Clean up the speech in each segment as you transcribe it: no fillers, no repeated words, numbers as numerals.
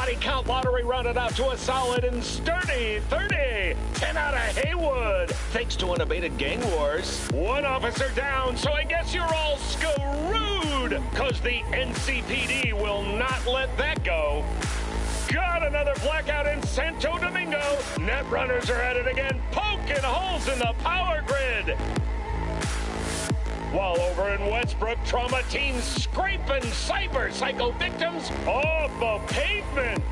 body count lottery rounded out to a solid and sturdy 30. 10 out of Haywood, thanks to unabated gang wars. One officer down, so I guess you're all screwed, cause the NCPD will not let that go. Got another blackout in Santo Domingo. Netrunners are at it again, poking holes in the power grid. While over in Westbrook, trauma teams scraping cyber psycho victims off the pavement.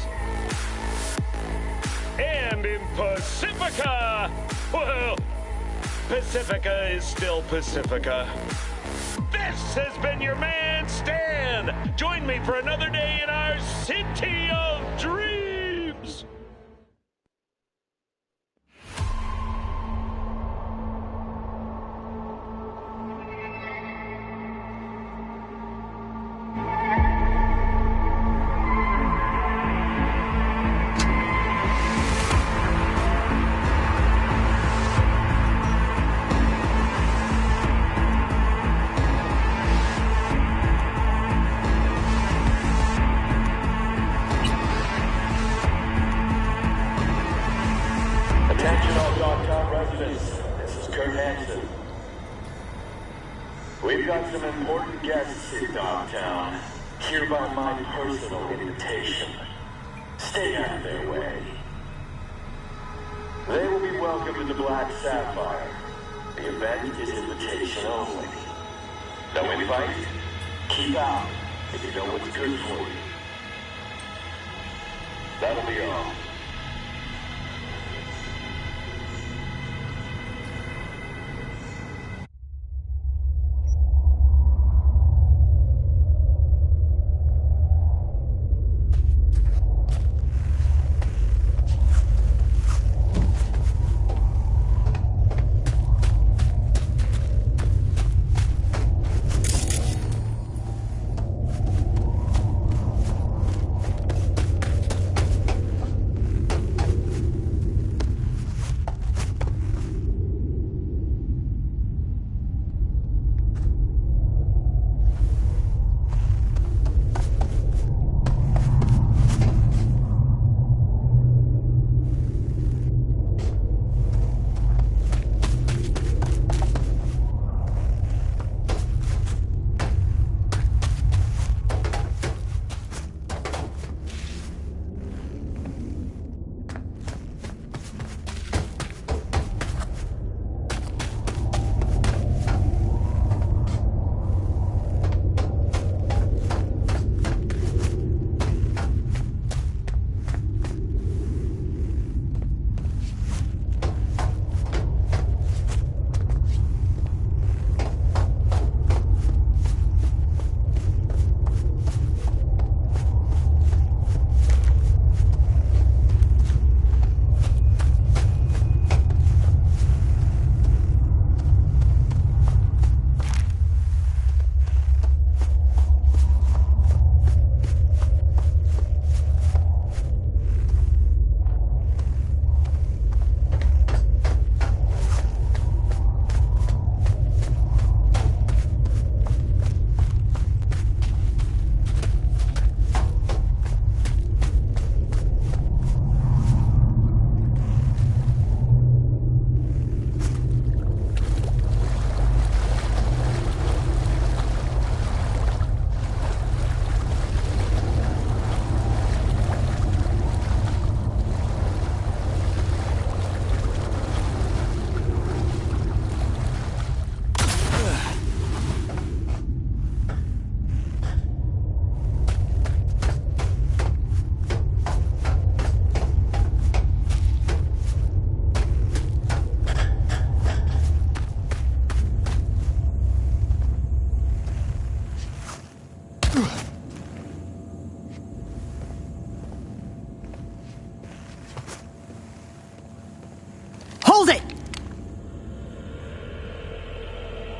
And in Pacifica, well, Pacifica is still Pacifica. This has been your man, Stan. Join me for another day in our city of dreams. We've got some important guests in Dogtown. Hereby my personal invitation. Stay out of their way. They will be welcome to the Black Sapphire. The event is invitation only. No invite? Keep out if you know what's good for you. That'll be all.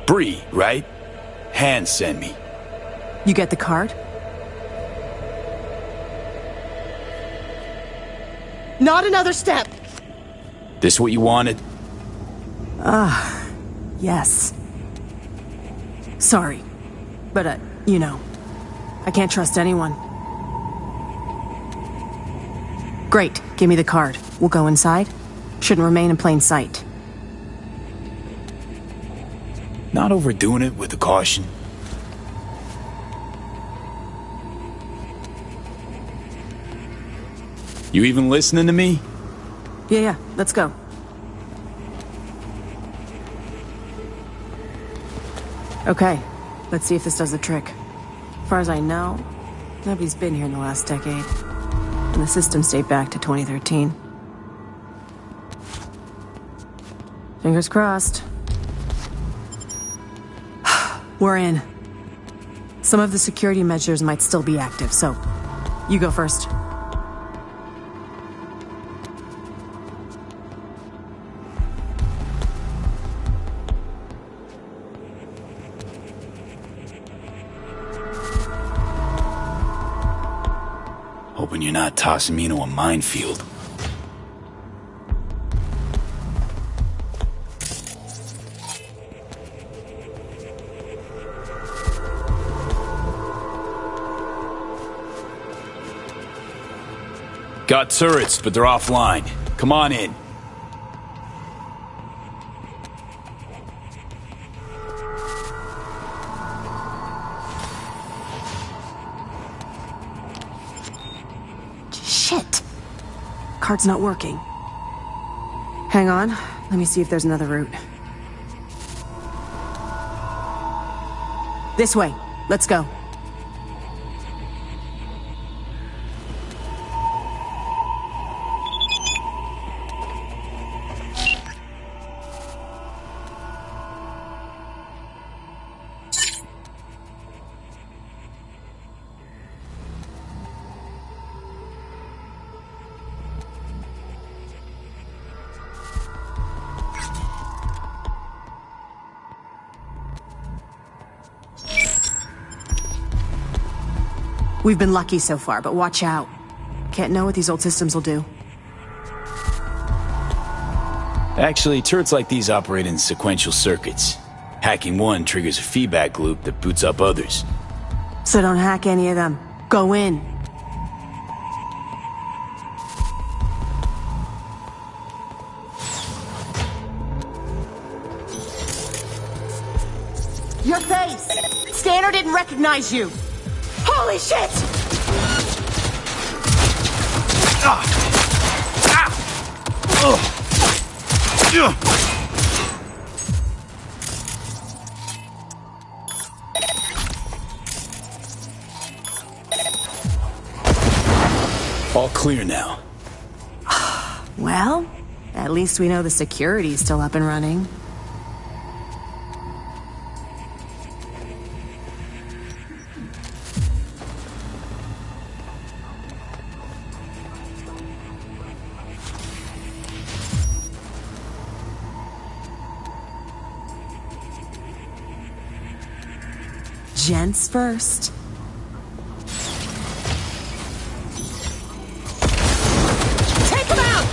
Bree, right? Hand sent me. You get the card? Not another step! This what you wanted? Yes. Sorry. But, you know, I can't trust anyone. Great. Give me the card. We'll go inside. Shouldn't remain in plain sight. Not overdoing it with the caution. You even listening to me? Yeah, let's go. Okay, let's see if this does the trick. As far as I know, nobody's been here in the last decade. And the systems date back to 2013. Fingers crossed. We're in. Some of the security measures might still be active, so you go first. Hoping you're not tossing me into a minefield. Got turrets, but they're offline. Come on in. Shit! Card's not working. Hang on, let me see if there's another route. This way. Let's go. We've been lucky so far, but watch out. Can't know what these old systems will do. Actually, turrets like these operate in sequential circuits. Hacking one triggers a feedback loop that boots up others. So don't hack any of them. Go in. Your face! Scanner didn't recognize you! Holy shit! All clear now. Well, at least we know the security's still up and running. Gents first. Take him out!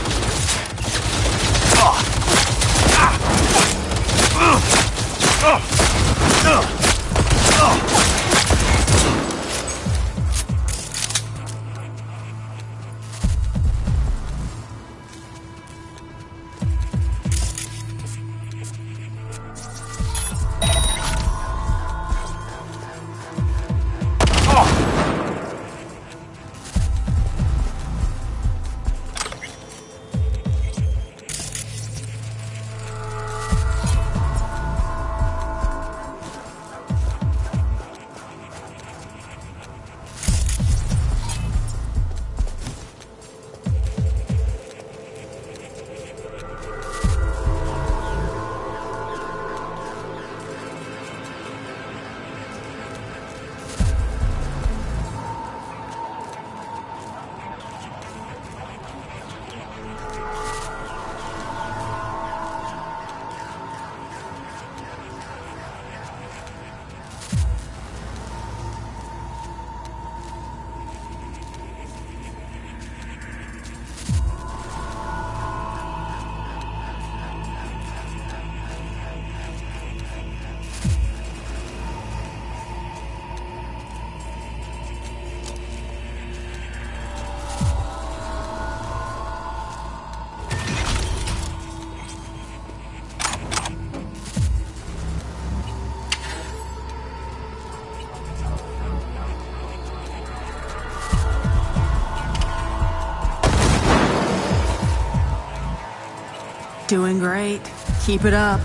Doing great. Keep it up.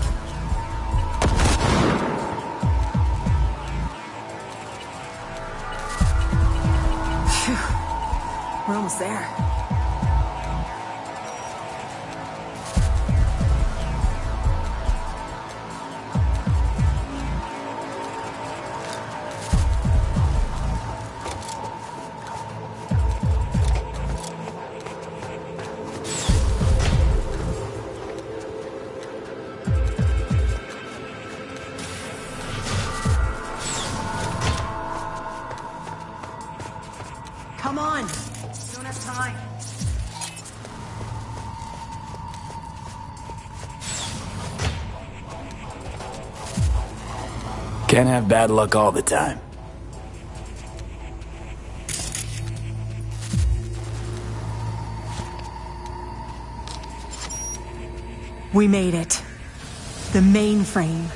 Phew. We're almost there. Come on! Don't have time. Can't have bad luck all the time. We made it. The mainframe.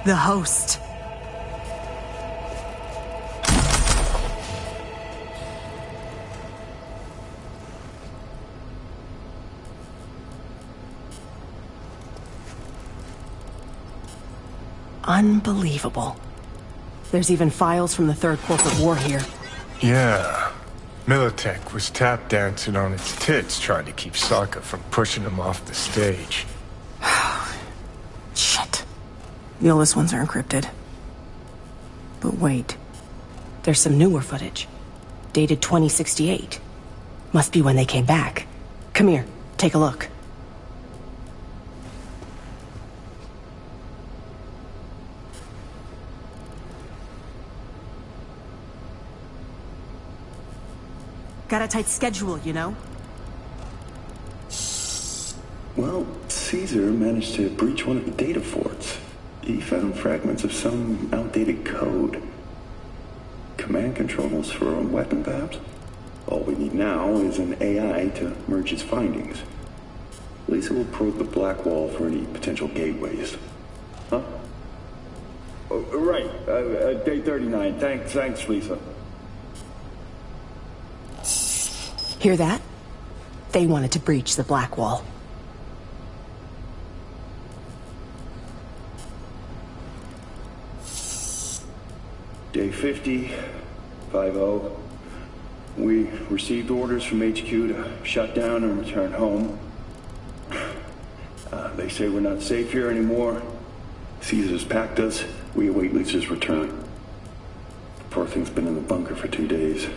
The host. Unbelievable. There's even files from the Third Corporate War here. Yeah. Militech was tap dancing on its tits trying to keep Sokka from pushing him off the stage. Shit. The oldest ones are encrypted. But wait. There's some newer footage. Dated 2068. Must be when they came back. Come here, take a look. Got a tight schedule, you know? Well, Caesar managed to breach one of the data forts. He found fragments of some outdated code. Command controls for a weapon, perhaps? All we need now is an AI to merge his findings. Lisa will probe the black wall for any potential gateways. Huh? Oh, right. Day 39. Thanks, Lisa. Hear that? They wanted to breach the black wall. Day 50, 50. We received orders from HQ to shut down and return home. They say we're not safe here anymore. Caesar's packed us. We await Lisa's return. The poor thing's been in the bunker for 2 days.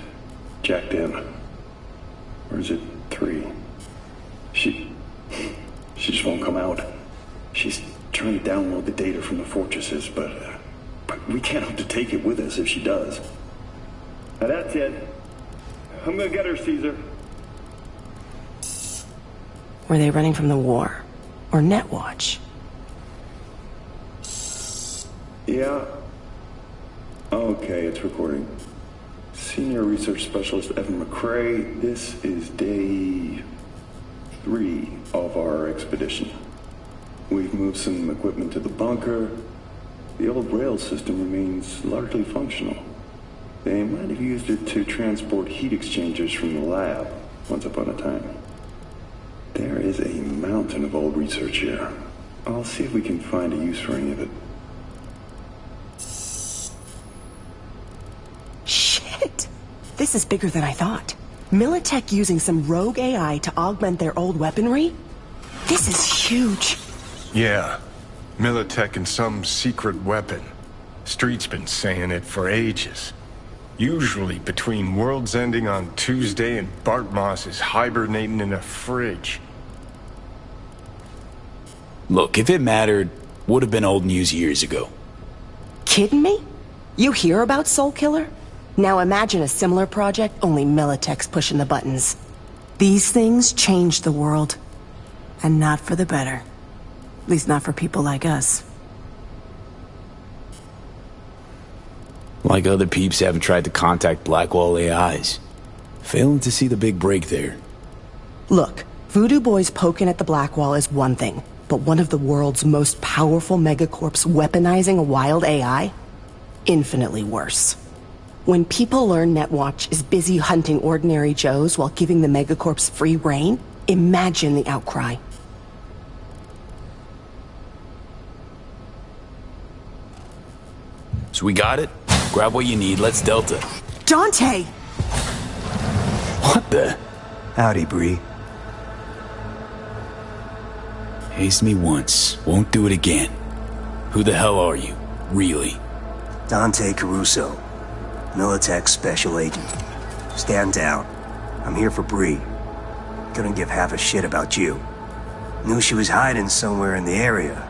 Jacked in. Or is it 3? She just won't come out. She's trying to download the data from the fortresses, but we can't hope to take it with us if she does. Now that's it. I'm gonna get her, Caesar. Were they running from the war? Or Netwatch? Yeah. Okay, it's recording. Senior Research Specialist Evan McCrae, this is day 3 of our expedition. We've moved some equipment to the bunker. The old rail system remains largely functional. They might have used it to transport heat exchangers from the lab once upon a time. There is a mountain of old research here. I'll see if we can find a use for any of it. Shit! This is bigger than I thought. Militech using some rogue AI to augment their old weaponry? This is huge. Yeah. Militech and some secret weapon. Street's been saying it for ages. Usually between worlds ending on Tuesday and Bart Moss is hibernating in a fridge. Look, if it mattered, would have been old news years ago. Kidding me? You hear about Soul Killer? Now imagine a similar project, only Militech's pushing the buttons. These things change the world. And not for the better. At least not for people like us. Like other peeps haven't tried to contact Blackwall AIs. Failing to see the big break there. Look, Voodoo Boys poking at the Blackwall is one thing, but one of the world's most powerful megacorps weaponizing a wild AI? Infinitely worse. When people learn Netwatch is busy hunting ordinary Joes while giving the megacorps free reign, imagine the outcry. So we got it? Grab what you need, let's Delta. Dante! What the? Howdy, Bree. Hazed me once, won't do it again. Who the hell are you, really? Dante Caruso. Militech Special Agent. Stand down. I'm here for Bree. Couldn't give half a shit about you. Knew she was hiding somewhere in the area.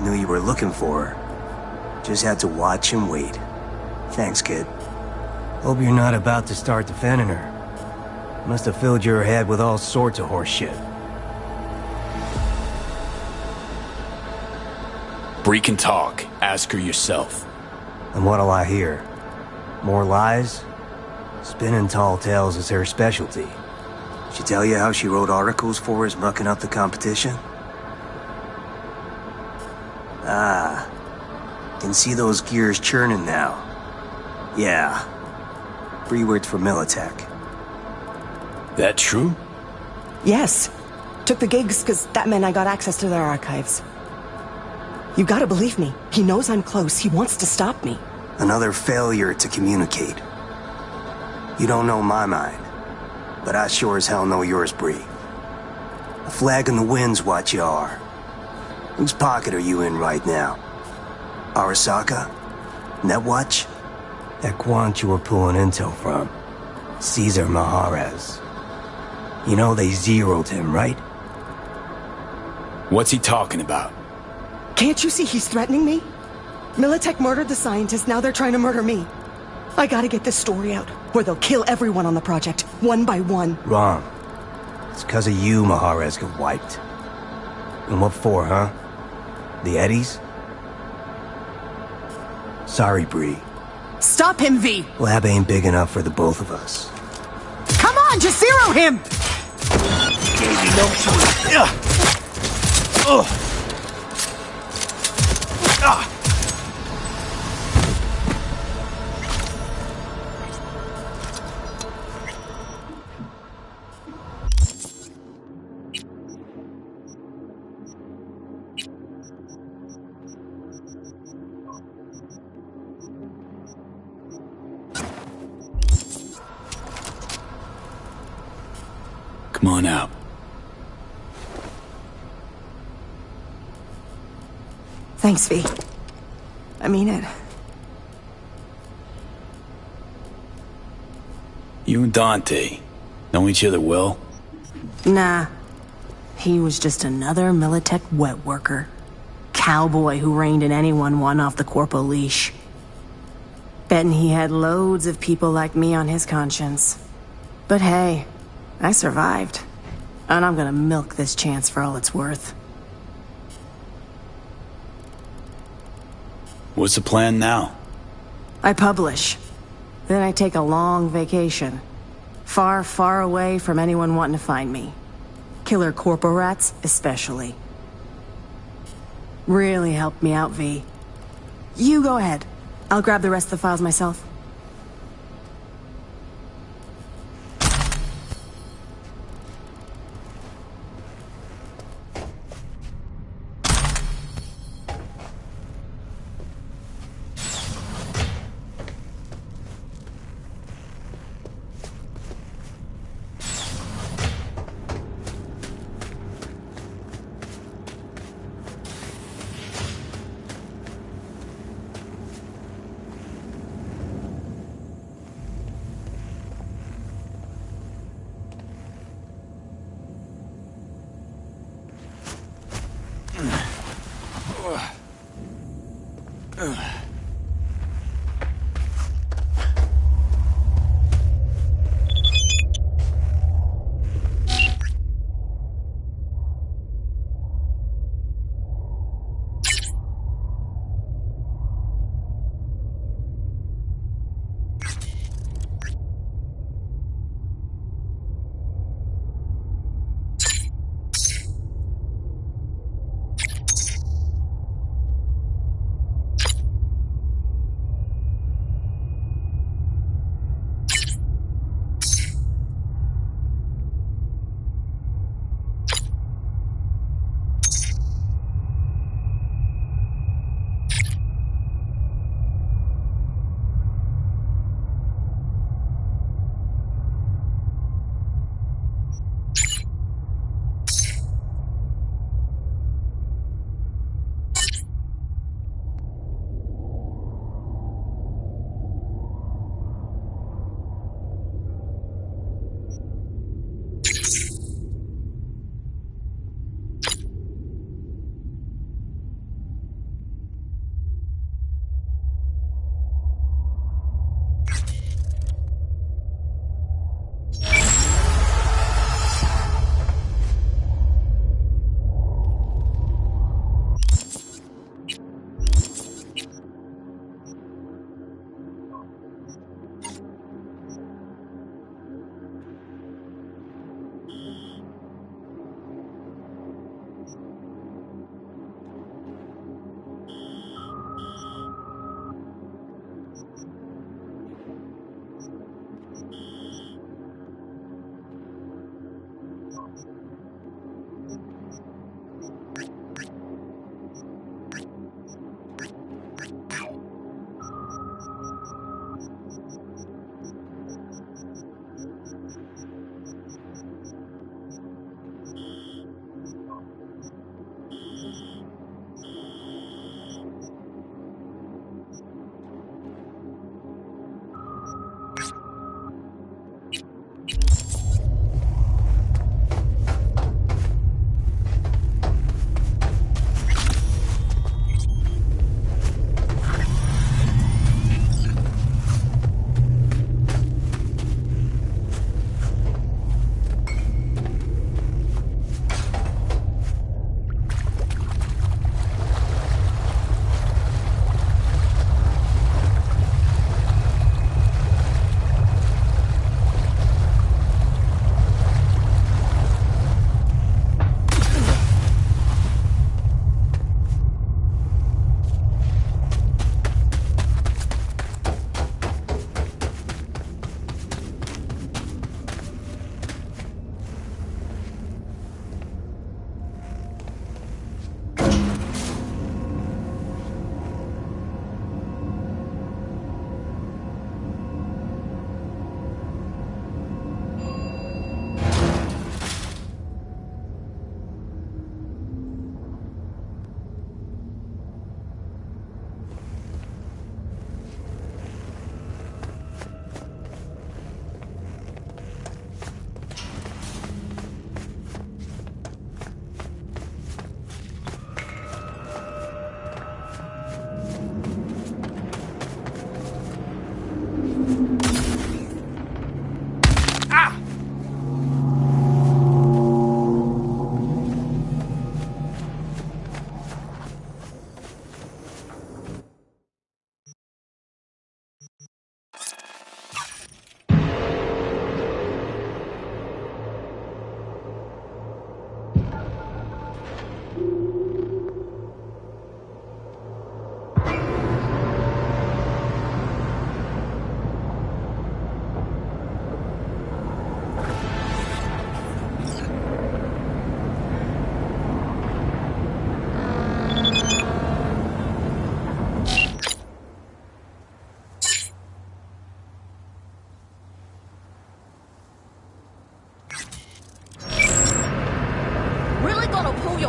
Knew you were looking for her. Just had to watch and wait. Thanks, kid. Hope you're not about to start defending her. Must have filled your head with all sorts of horse shit. Bree can talk. Ask her yourself. And what'll I hear? More lies? Spinning tall tales is her specialty. She tell you how she wrote articles for us mucking up the competition? Ah. Can see those gears churning now. Yeah. Bree worked for Militech. That true? Yes. Took the gigs because that meant I got access to their archives. You gotta believe me. He knows I'm close. He wants to stop me. Another failure to communicate. You don't know my mind, but I sure as hell know yours, Bree. A flag in the wind's what you are. Whose pocket are you in right now? Arasaka? Netwatch? That quant you were pulling intel from. Caesar Maharez. You know they zeroed him, right? What's he talking about? Can't you see he's threatening me? Militech murdered the scientist, now they're trying to murder me. I gotta get this story out, or they'll kill everyone on the project, one by one. Wrong. It's 'cause of you Maharez got wiped. And what for, huh? The Eddies? Sorry, Bree. Stop him, V! Lab ain't big enough for the both of us. Come on, just zero him! Gave you no choice. Ugh. Ah. Come on out. Thanks, V. I mean it. You and Dante know each other well? Nah. He was just another Militech wet worker. Cowboy who reined in anyone one off the corpo leash. Betting he had loads of people like me on his conscience. But hey, I survived. And I'm gonna milk this chance for all it's worth. What's the plan now? I publish. Then I take a long vacation. Far, far away from anyone wanting to find me. Killer corpo rats, especially. Really helped me out, V. You go ahead. I'll grab the rest of the files myself.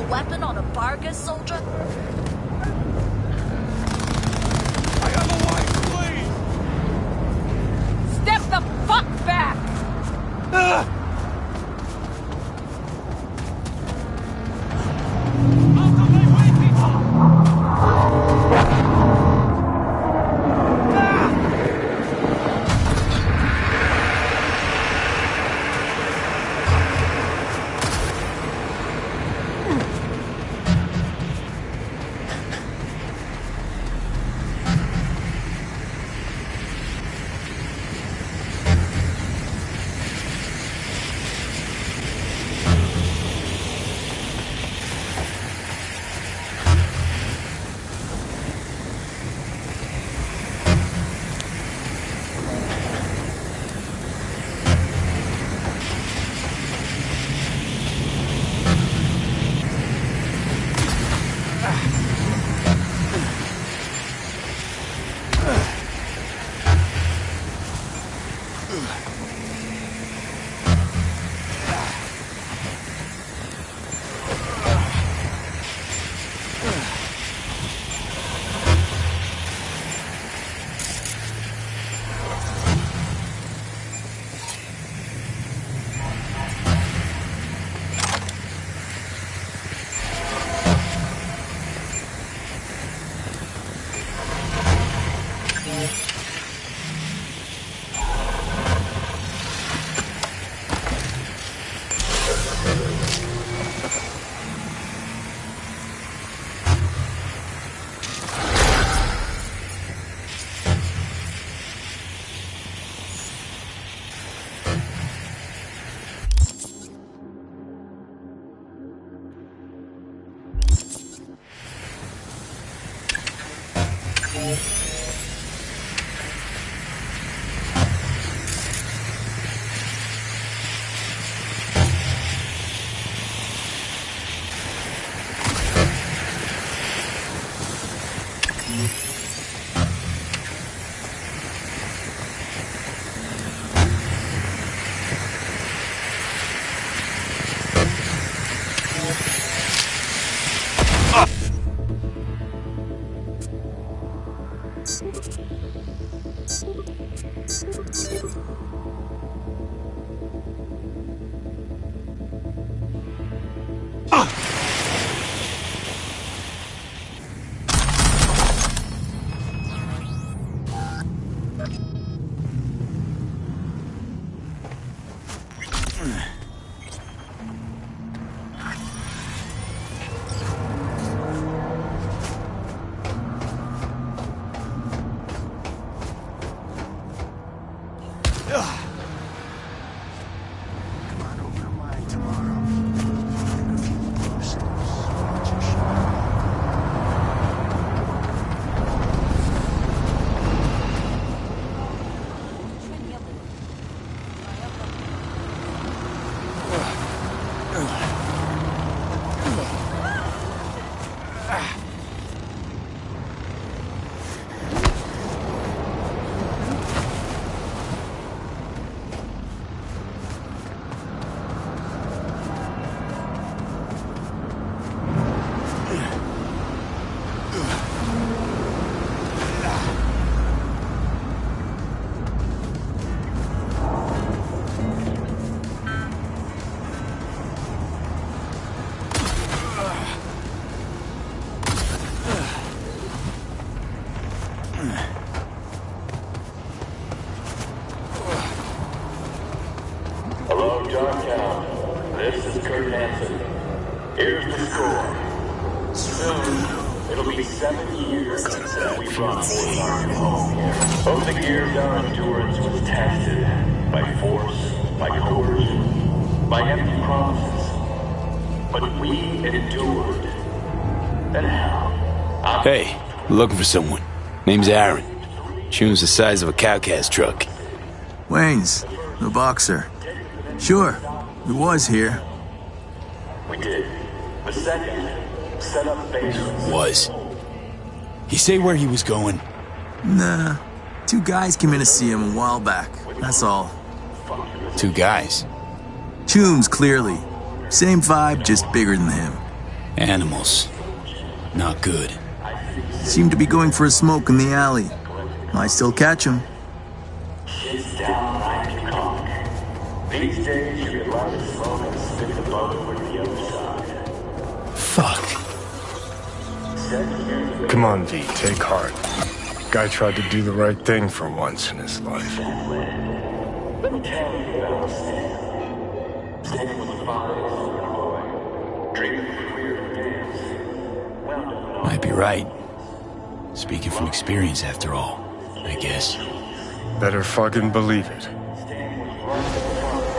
weapon on a Vargas soldier? I have a wife, please! Step the fuck back! Here's the score. Soon, it'll be 7 years since we brought this army home. Over the years, our endurance was tested by force, by coercion, by empty promises. But we endured. And how? Hey, looking for someone. Name's Aaron. Tune's the size of a cow-cast truck. Wayne's, the boxer. Sure, he was here. We did. The second, set up base. Was. He say where he was going? Nah. 2 guys came in to see him a while back. That's all. 2 guys? Toombs, clearly. Same vibe, just bigger than him. Animals. Not good. Seem to be going for a smoke in the alley. Might still catch him. Shit's downright cock. These days, you get allowed to smoke and spit the bug over to the other side. Fuck. Come on, V, take heart. Guy tried to do the right thing for once in his life. Let me tell you about Stan. Stan was a father-son boy. Dreaming of a career in dance. Wound up Might be right. Speaking from experience, after all, I guess. Better fucking believe it. Stan was running the father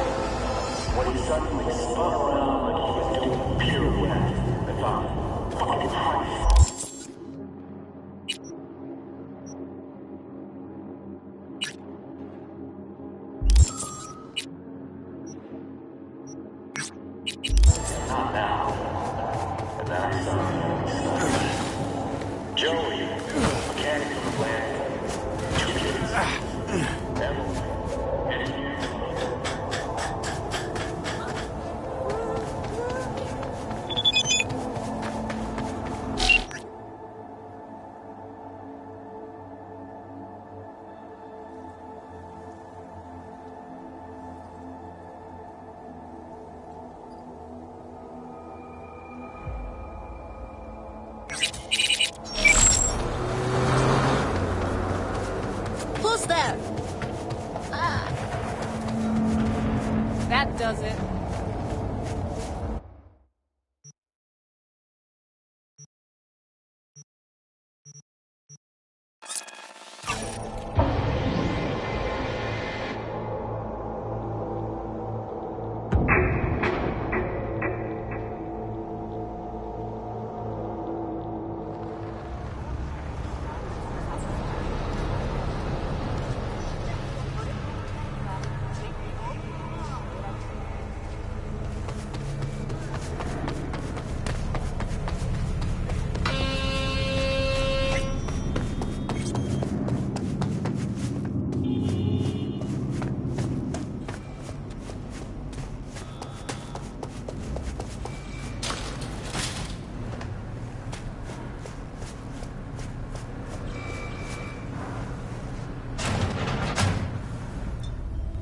when he suddenly spun around like he was doing a pirouette and thought, fucking Christ. Not now. And then I saw Joey, mechanic of the plant. 2 kids. Emily. And you. Who's there? That does it.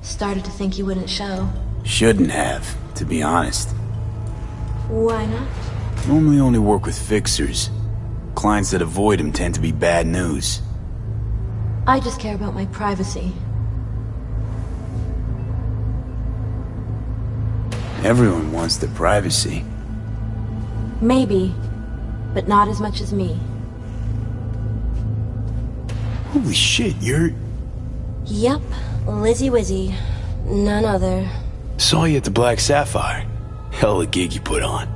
Started to think you wouldn't show. Shouldn't have, to be honest. Why not? Normally only work with fixers. Clients that avoid him tend to be bad news. I just care about my privacy. Everyone wants their privacy. Maybe, but not as much as me. Holy shit, you're... Yep, Lizzie Wizzy. None other. Saw you at the Black Sapphire. Hell of a gig you put on.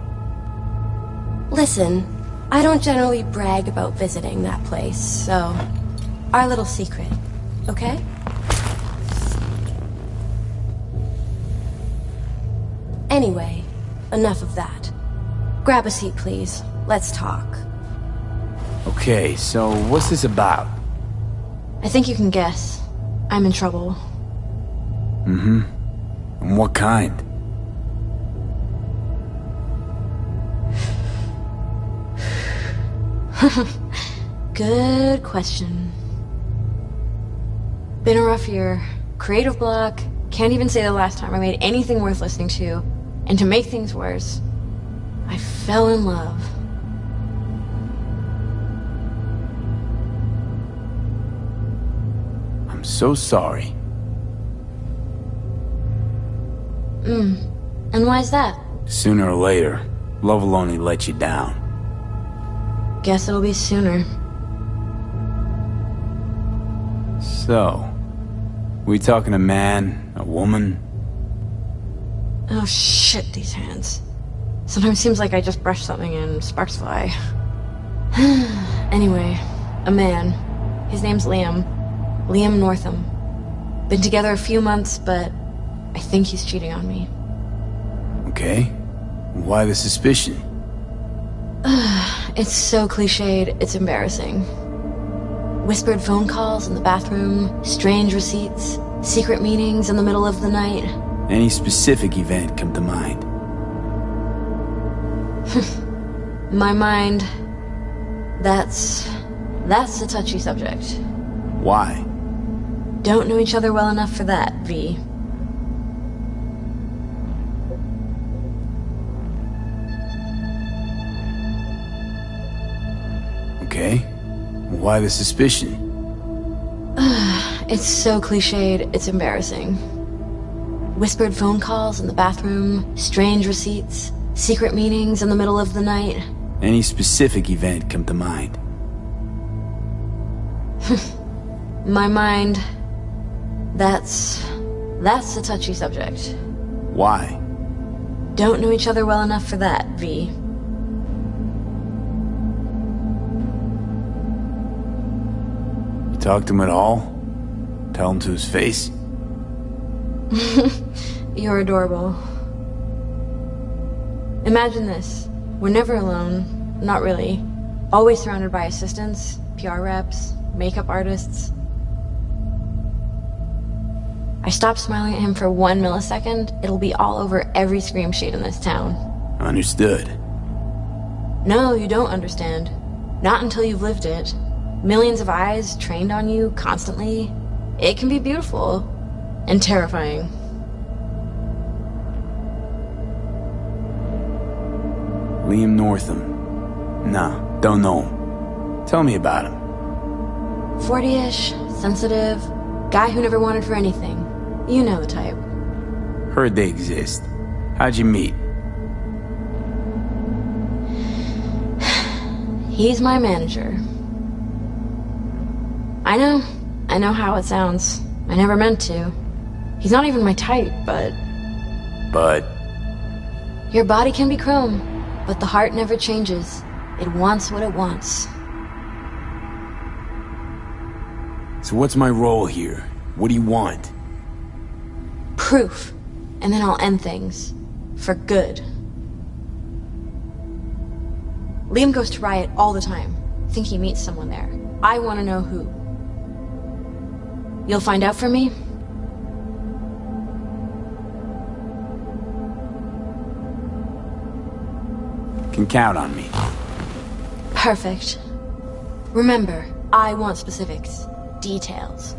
Listen, I don't generally brag about visiting that place, so... Our little secret, okay? Anyway, enough of that. Grab a seat, please. Let's talk. Okay, so what's this about? I think you can guess. I'm in trouble. Mm-hmm. And what kind? Good question. Been a rough year. Creative block. Can't even say the last time I made anything worth listening to. And to make things worse, I fell in love. I'm so sorry. And why's that? Sooner or later, love will only let you down. Guess it'll be sooner. So, we talking a man, a woman? Oh shit, these hands. Sometimes seems like I just brush something and sparks fly. Anyway, a man. His name's Liam. Liam Northam. Been together a few months, but I think he's cheating on me. Okay. Why the suspicion? It's so cliched, it's embarrassing. Whispered phone calls in the bathroom, strange receipts, secret meetings in the middle of the night. Any specific event come to mind? My mind... That's a touchy subject. Why? Don't know each other well enough for that, V. Okay. Why the suspicion? It's so cliched, it's embarrassing. Whispered phone calls in the bathroom, strange receipts, secret meetings in the middle of the night. Any specific event come to mind? My mind... That's a touchy subject. Why? Don't know each other well enough for that, V. You talk to him at all? Tell him to his face? You're adorable. Imagine this. We're never alone. Not really. Always surrounded by assistants, PR reps, makeup artists. I stop smiling at him for 1 millisecond, it'll be all over every scream sheet in this town. Understood. No, you don't understand. Not until you've lived it. Millions of eyes trained on you constantly. It can be beautiful. And terrifying. Liam Northam. Nah, don't know him. Tell me about him. 40-ish, sensitive, guy who never wanted for anything. You know the type. Heard they exist. How'd you meet? He's my manager. I know how it sounds. I never meant to. He's not even my type, but... But? Your body can be chrome, but the heart never changes. It wants what it wants. So what's my role here? What do you want? Proof. And then I'll end things. For good. Liam goes to Riot all the time. Think he meets someone there. I want to know who. You'll find out for me? Can count on me. Perfect. Remember, I want specifics. Details.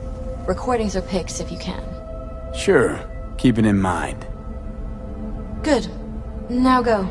Recordings or pics if you can. Sure. Keep it in mind. Good. Now go.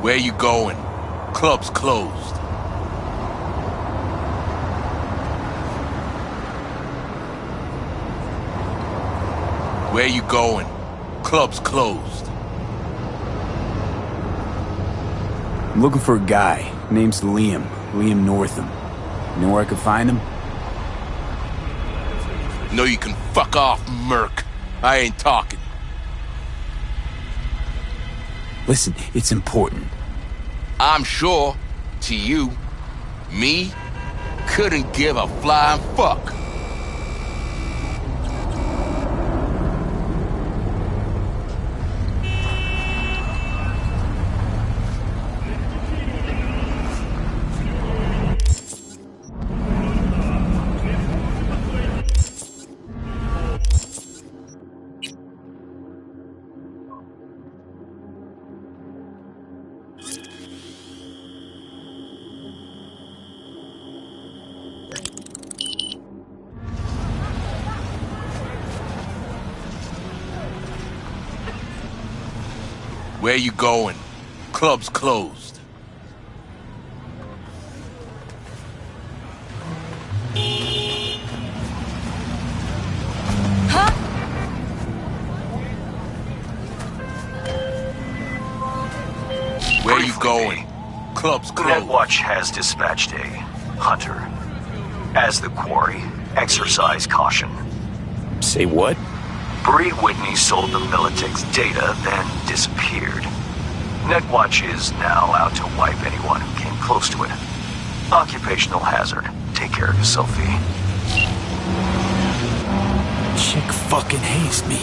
Where you going? Club's closed. Where you going? Club's closed. I'm looking for a guy. Name's Liam. Liam Northam. You know where I can find him? No, you can fuck off, Merc. I ain't talking. Listen, it's important. I'm sure, to you, me, couldn't give a flying fuck. Where you going? Club's closed. Where you going? Club's closed. Netwatch has dispatched a hunter. As the quarry, exercise caution. Say what? Bree Whitney sold the Militech's data, then disappeared. Netwatch is now out to wipe anyone who came close to it. Occupational hazard. Take care of yourself, V. Chick fucking hates me.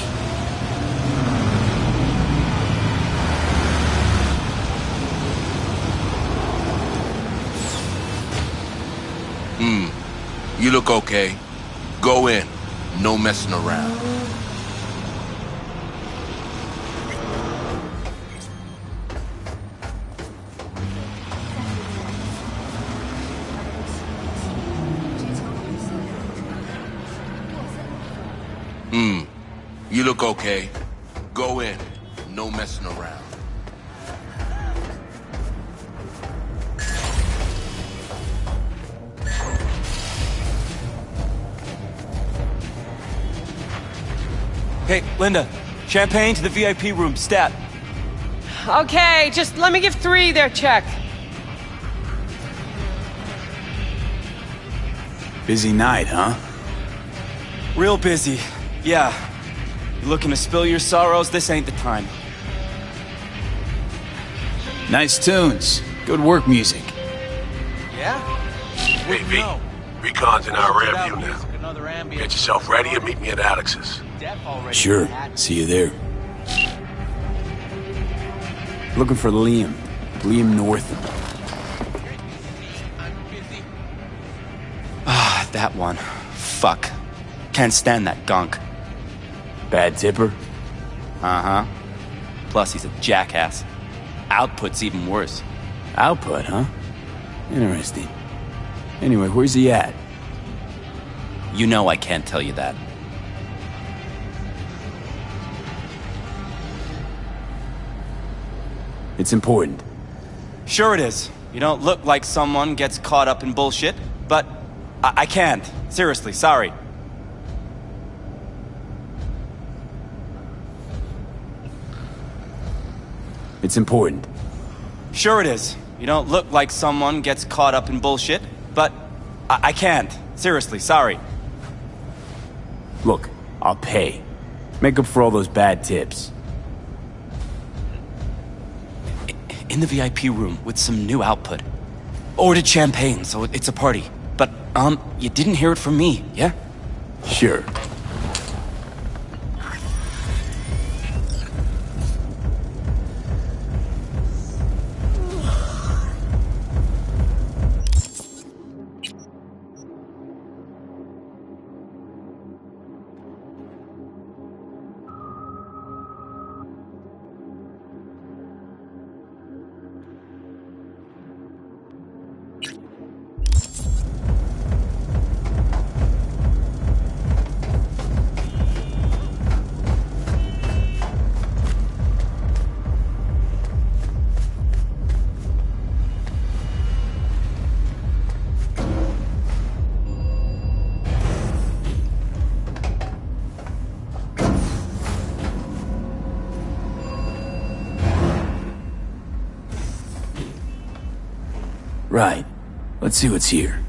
You look okay. Go in. No messing around. You look okay. Go in. No messing around. Hey, Linda. Champagne to the VIP room, stat. Okay, just let me give 3 their check. Busy night, huh? Real busy. Yeah. You looking to spill your sorrows? This ain't the time. Nice tunes. Good work music. Yeah? Hey, V. Recon's in our rear view now. Get yourself ready and meet me at Alex's. Sure. See you there. Looking for Liam. Liam Northam. Ah, that one. Fuck. Can't stand that gunk. Bad tipper? Uh-huh. Plus, he's a jackass. Output's even worse. Output, huh? Interesting. Anyway, where's he at? You know I can't tell you that. It's important. Sure it is. You don't look like someone gets caught up in bullshit, but I can't. Seriously, sorry. It's important. Sure it is. You don't look like someone gets caught up in bullshit, but I can't. Seriously, sorry. Look, I'll pay. Make up for all those bad tips. In the VIP room with some new output. Ordered champagne, so it's a party. But, you didn't hear it from me, yeah? Sure. Right. Let's see what's here.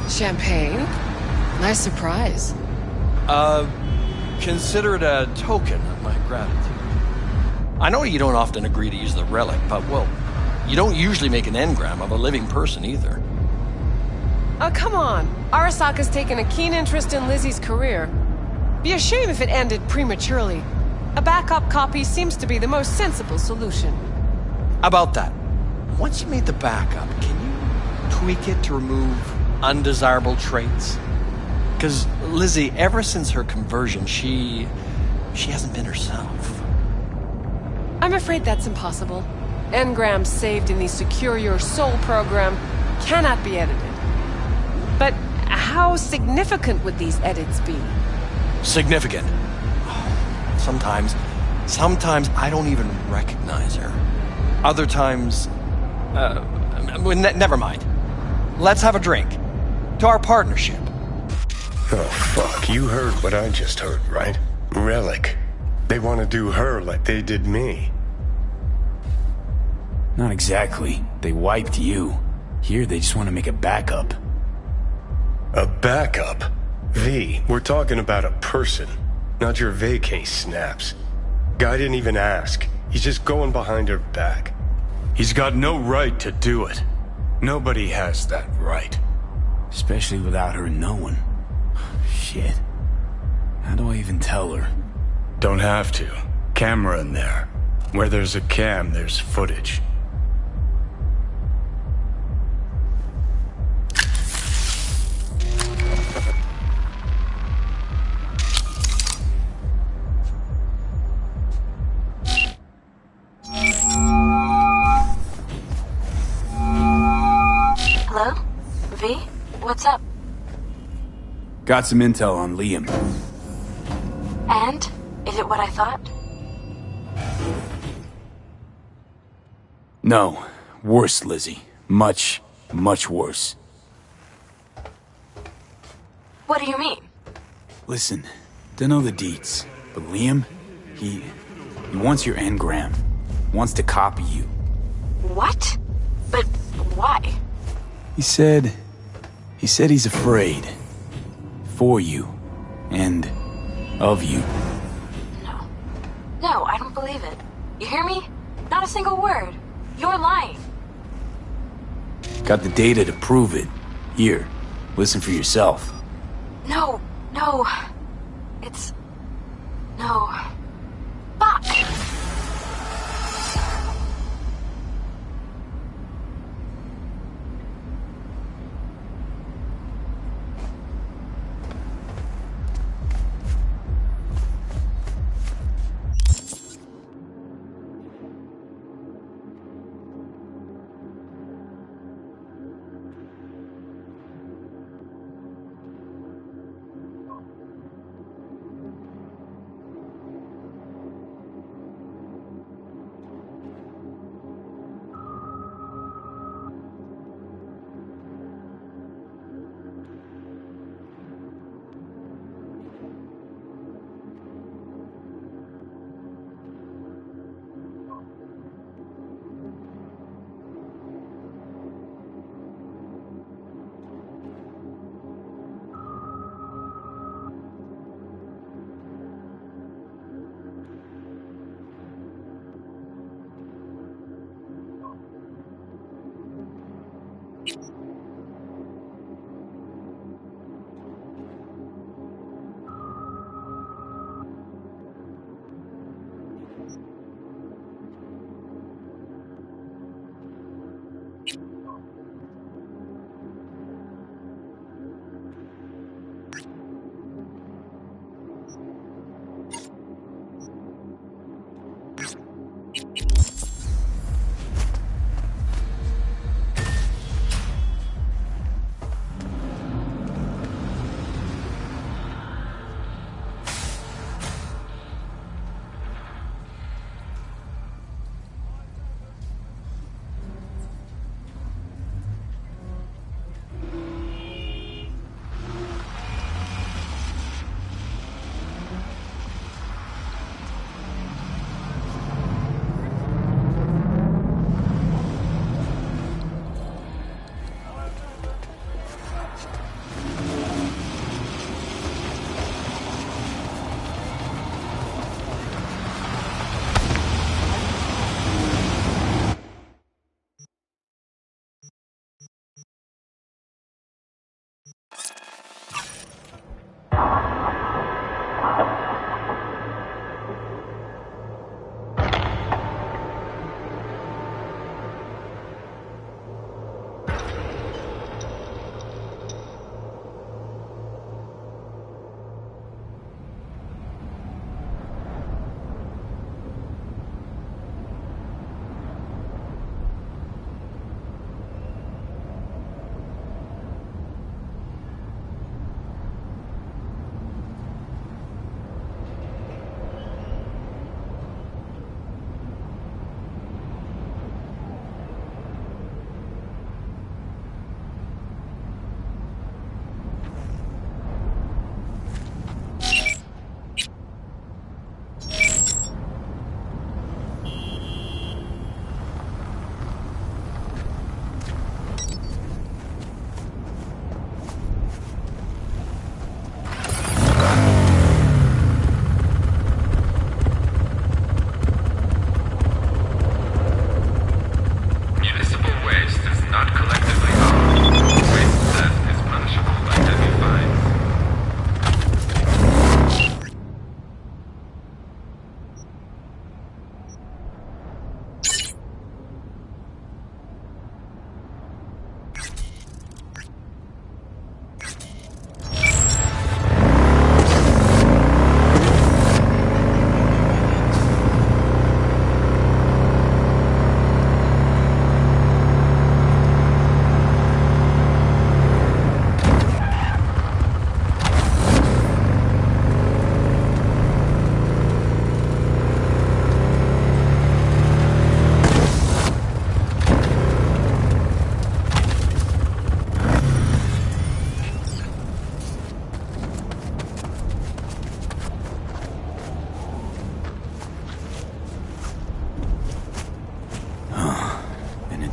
Champagne? Nice surprise. Consider it a token of my gratitude. I know you don't often agree to use the relic, but, well, you don't usually make an engram of a living person either. Oh, come on. Arasaka's taken a keen interest in Lizzie's career. Be a shame if it ended prematurely. A backup copy seems to be the most sensible solution. About that, once you made the backup, can you tweak it to remove undesirable traits? Because Lizzie, ever since her conversion, she hasn't been herself. I'm afraid that's impossible. engrams saved in the Secure Your Soul program cannot be edited. But how significant would these edits be? Significant. Sometimes I don't even recognize her. Other times, never mind. Let's have a drink. To our partnership. Oh, fuck. You heard what I just heard, right? Relic. They want to do her like they did me. Not exactly. They wiped you. Here, they just want to make a backup. A backup? V, we're talking about a person, not your vacay snaps. Guy didn't even ask. He's just going behind her back. He's got no right to do it. Nobody has that right. Especially without her knowing. Shit. How do I even tell her? Don't have to. Camera in there. Where there's a cam, there's footage. Hello? V? What's up? Got some intel on Liam. And? Is it what I thought? No. Worse, Lizzie. Much, much worse. What do you mean? Listen, don't know the deets, but Liam, he wants your engram. Wants to copy you. What? But why? He said he's afraid. For you. And of you. No, I don't believe it. You hear me? Not a single word. You're lying. Got the data to prove it. Here, listen for yourself. No. It's... No. Fuck!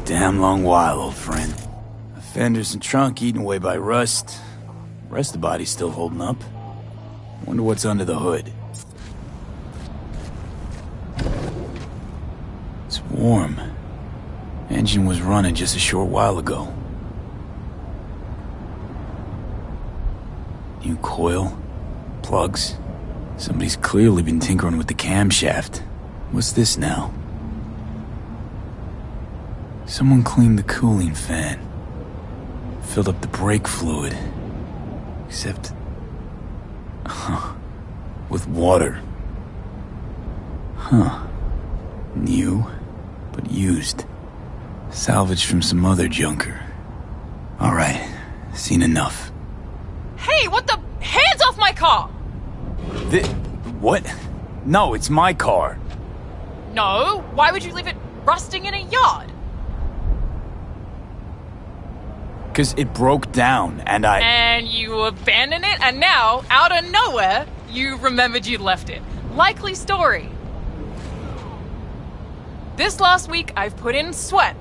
damn long while, old friend. The fenders and trunk eaten away by rust. The rest of the body's still holding up. Wonder what's under the hood. It's warm. Engine was running just a short while ago. New coil, plugs. Somebody's clearly been tinkering with the camshaft. What's this now? Someone cleaned the cooling fan. Filled up the brake fluid. Except... with water. New, but used. Salvaged from some other junker. Alright, seen enough. Hey, what the? Hands off my car! What? No, it's my car. No, why would you leave it rusting in a yard? 'Cause it broke down, and I... And you abandoned it, and now, out of nowhere, you remembered you left it. Likely story. This last week, I've put in sweat,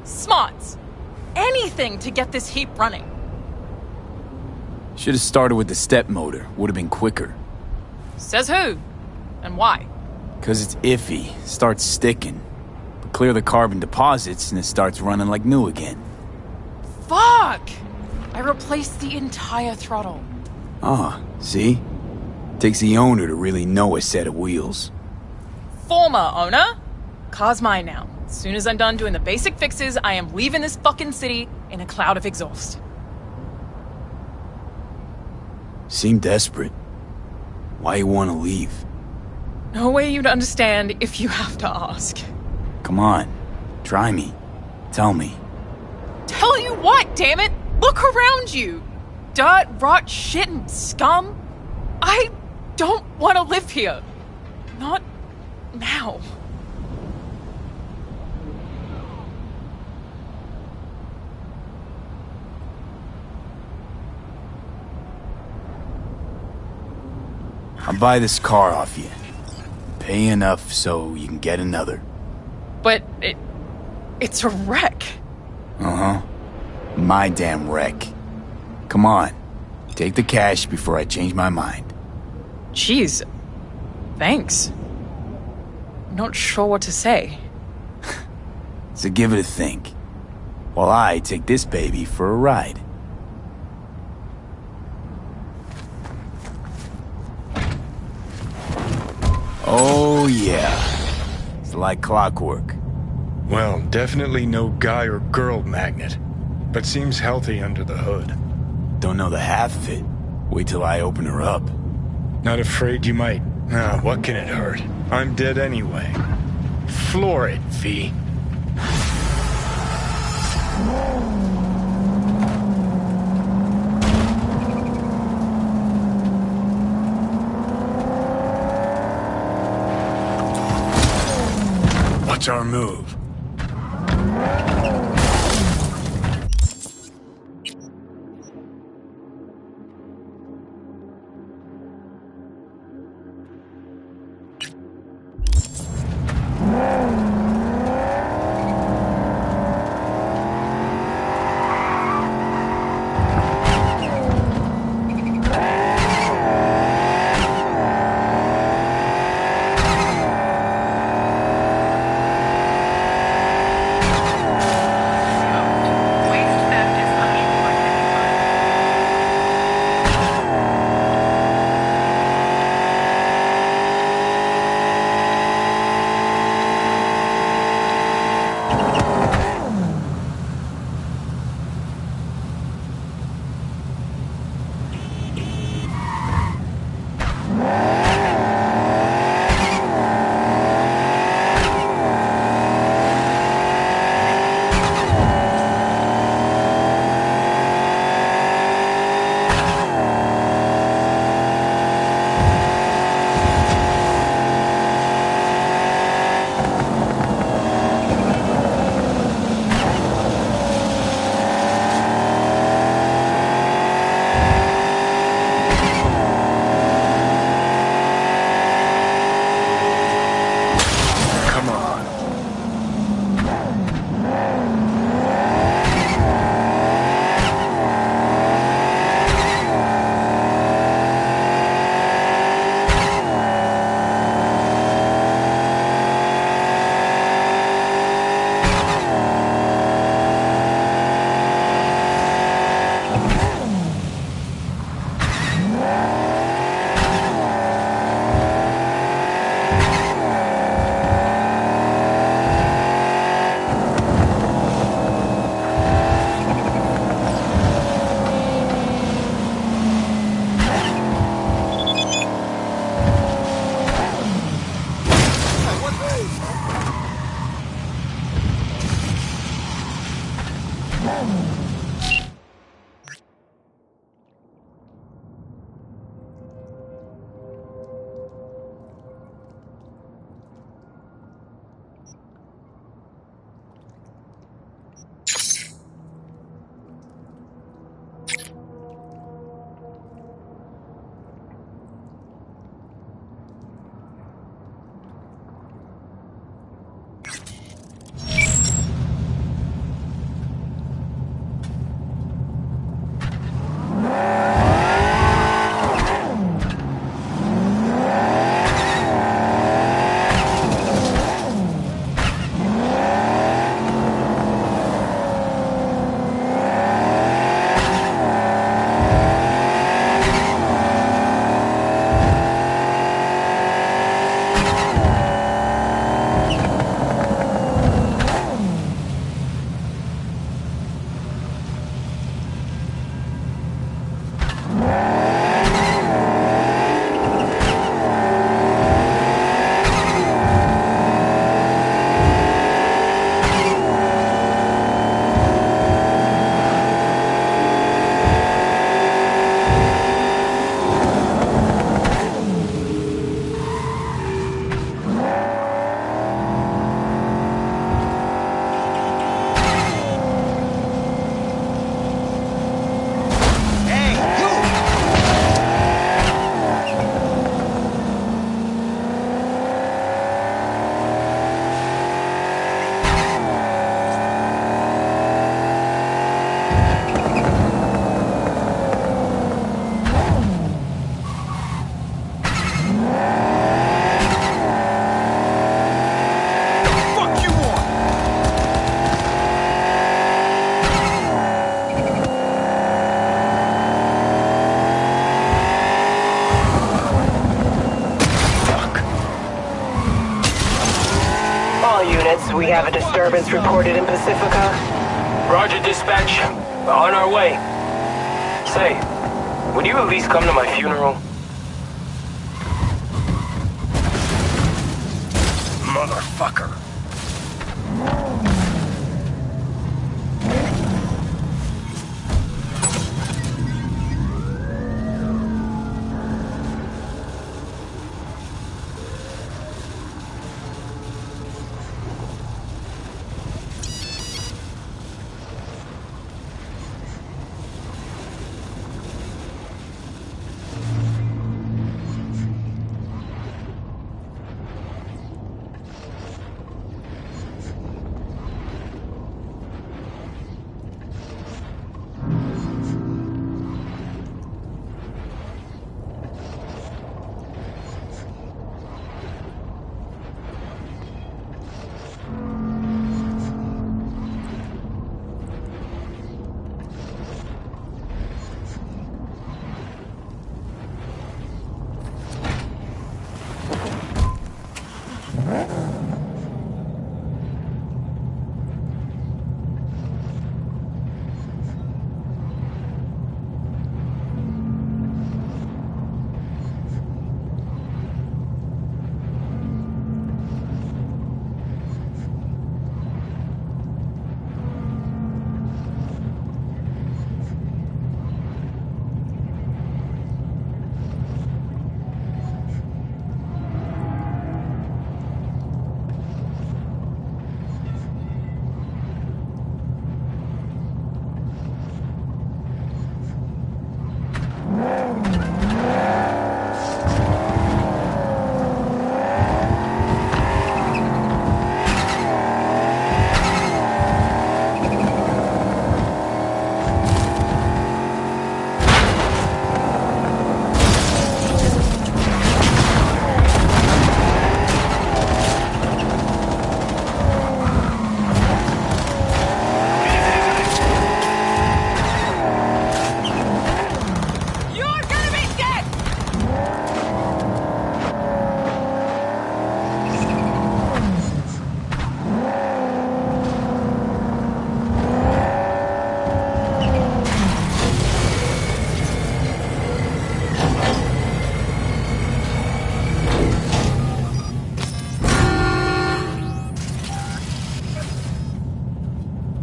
smarts, anything to get this heap running. Should have started with the step motor. Would have been quicker. Says who? And why? 'Cause it's iffy. Starts sticking. But clear the carbon deposits, and it starts running like new again. Fuck! I replaced the entire throttle. Ah, see? Takes the owner to really know a set of wheels. Former owner? Car's mine now. As soon as I'm done doing the basic fixes, I am leaving this fucking city in a cloud of exhaust. Seem desperate. Why you want to leave? No way you'd understand if you have to ask. Come on. Try me. Tell me. Tell you what, damn it! Look around you! Dirt, rot, shit, and scum? I don't want to live here. Not now. I'll buy this car off you. Pay enough so you can get another. But it's a wreck. Uh-huh. My damn wreck. Come on. Take the cash before I change my mind. Jeez. Thanks. I'm not sure what to say. So give it a think. While I take this baby for a ride. Oh, yeah. It's like clockwork. Well, definitely no guy or girl magnet. But seems healthy under the hood. Don't know the half of it. Wait till I open her up. Not afraid you might. Ah, what can it hurt? I'm dead anyway. Floor it, V. What's our move? We have a disturbance reported in Pacifica. Roger, dispatch. On our way. Say, would you at least come to my funeral? Motherfucker.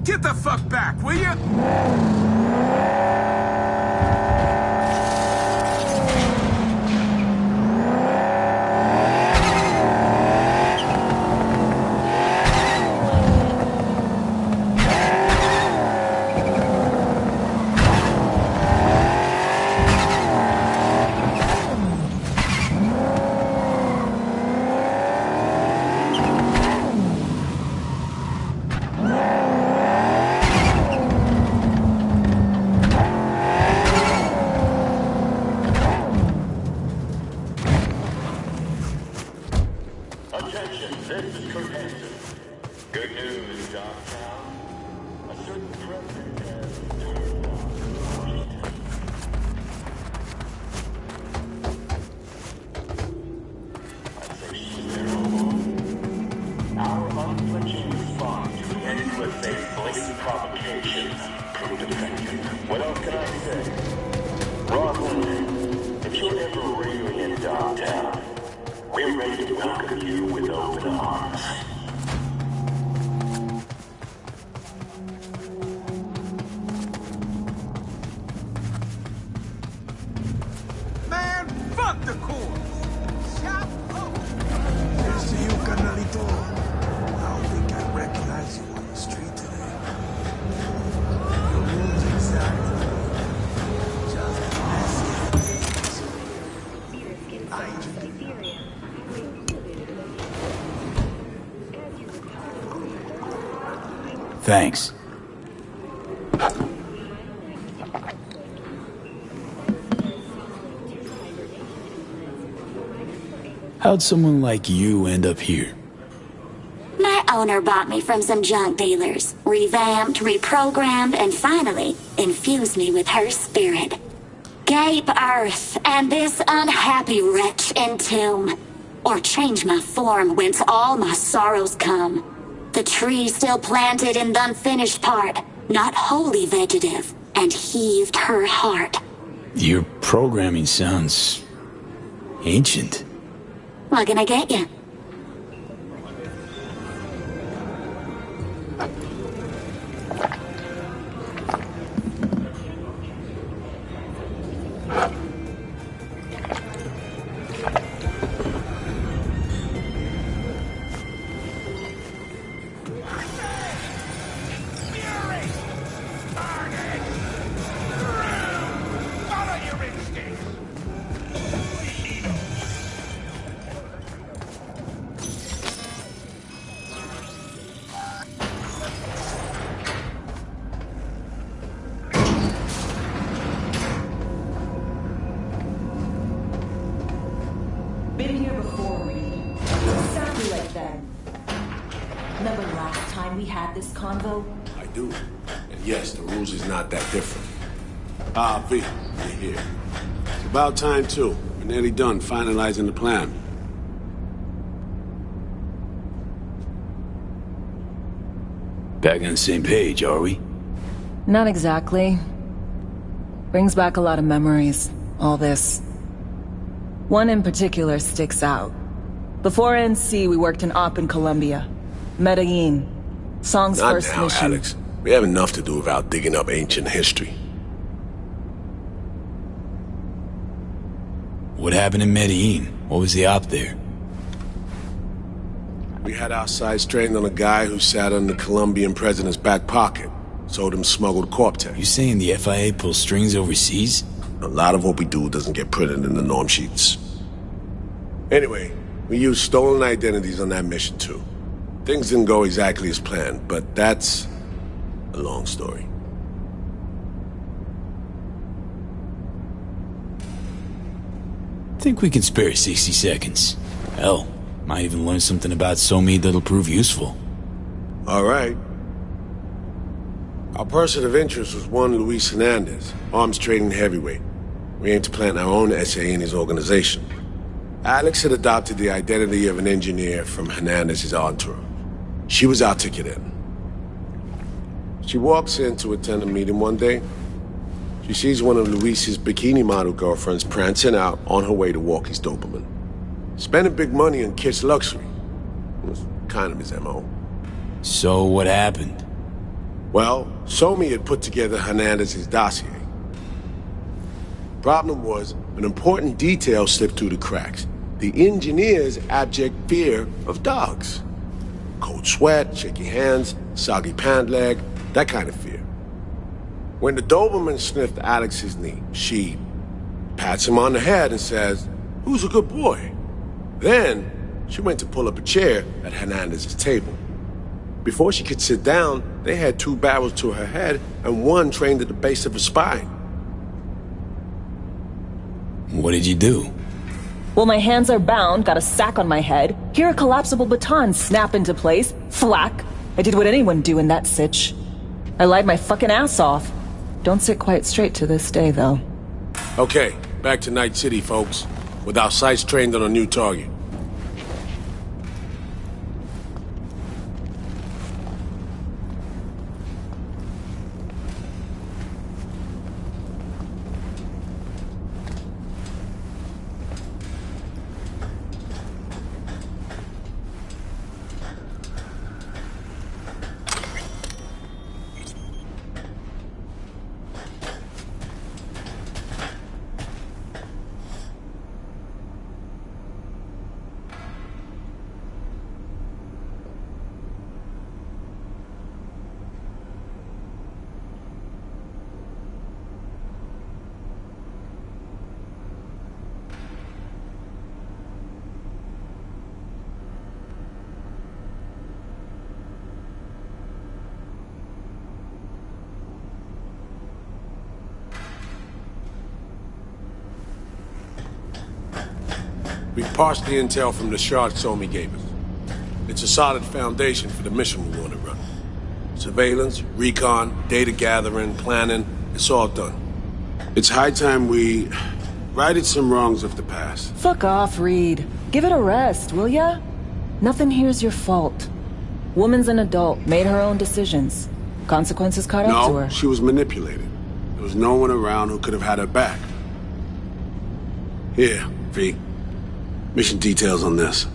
Get the fuck back, will you? Thanks. How'd someone like you end up here? My owner bought me from some junk dealers, revamped, reprogrammed, and finally infused me with her spirit. Gape Earth and this unhappy wretch entomb, or change my form whence all my sorrows come. The tree still planted in the unfinished part, not wholly vegetative, and heaved her heart. Your programming sounds ancient. What can I get you? Been here before, Reed. Exactly like that. Remember last time we had this convo? I do. And yes, the rules is not that different. V, you're here. It's about time, too. We're nearly done finalizing the plan. Back on the same page, are we? Not exactly. Brings back a lot of memories, all this. One in particular sticks out. Before NC, we worked in Op in Colombia. Medellin. Song's Not first now, mission. Alex. We have enough to do without digging up ancient history. What happened in Medellin? What was the op there? We had our sights trained on a guy who sat on the Colombian president's back pocket. Sold him smuggled Corp-Tech. You saying the FIA pulls strings overseas? A lot of what we do doesn't get printed in the norm sheets. Anyway, we used stolen identities on that mission too. Things didn't go exactly as planned, but that's a long story. Think we can spare 60 seconds. Hell, might even learn something about SOMI that'll prove useful. All right. Our person of interest was one Luis Hernandez, arms trading heavyweight. We aim to plant our own SA in his organization. Alex had adopted the identity of an engineer from Hernandez's entourage. She was our ticket in. She walks in to attend a meeting one day. She sees one of Luis's bikini model girlfriends prancing out on her way to walk his Doberman. Spending big money on kitsch luxury. It was kind of his MO. So what happened? Well, Somi had put together Hernandez's dossier. Problem was, an important detail slipped through the cracks. The engineer's abject fear of dogs. Cold sweat, shaky hands, soggy pant leg, that kind of fear. When the Doberman sniffed Alex's knee, she pats him on the head and says, "Who's a good boy?" Then, she went to pull up a chair at Hernandez's table. Before she could sit down, they had 2 barrels to her head and 1 trained at the base of her spine. What did you do? Well, my hands are bound, got a sack on my head, hear a collapsible baton snap into place, thwack. I did what anyone do in that sitch. I lied my fucking ass off. Don't sit quite straight to this day, though. Okay, back to Night City, folks. With our sights trained on a new target. We parsed the intel from the shard Somi gave us. It's a solid foundation for the mission we want to run. Surveillance, recon, data gathering, planning, it's all done. It's high time we righted some wrongs of the past. Fuck off, Reed. Give it a rest, will ya? Nothing here's your fault. Woman's an adult, made her own decisions. Consequences caught up to her. No, she was manipulated. There was no one around who could have had her back. Here, V. Mission details on this.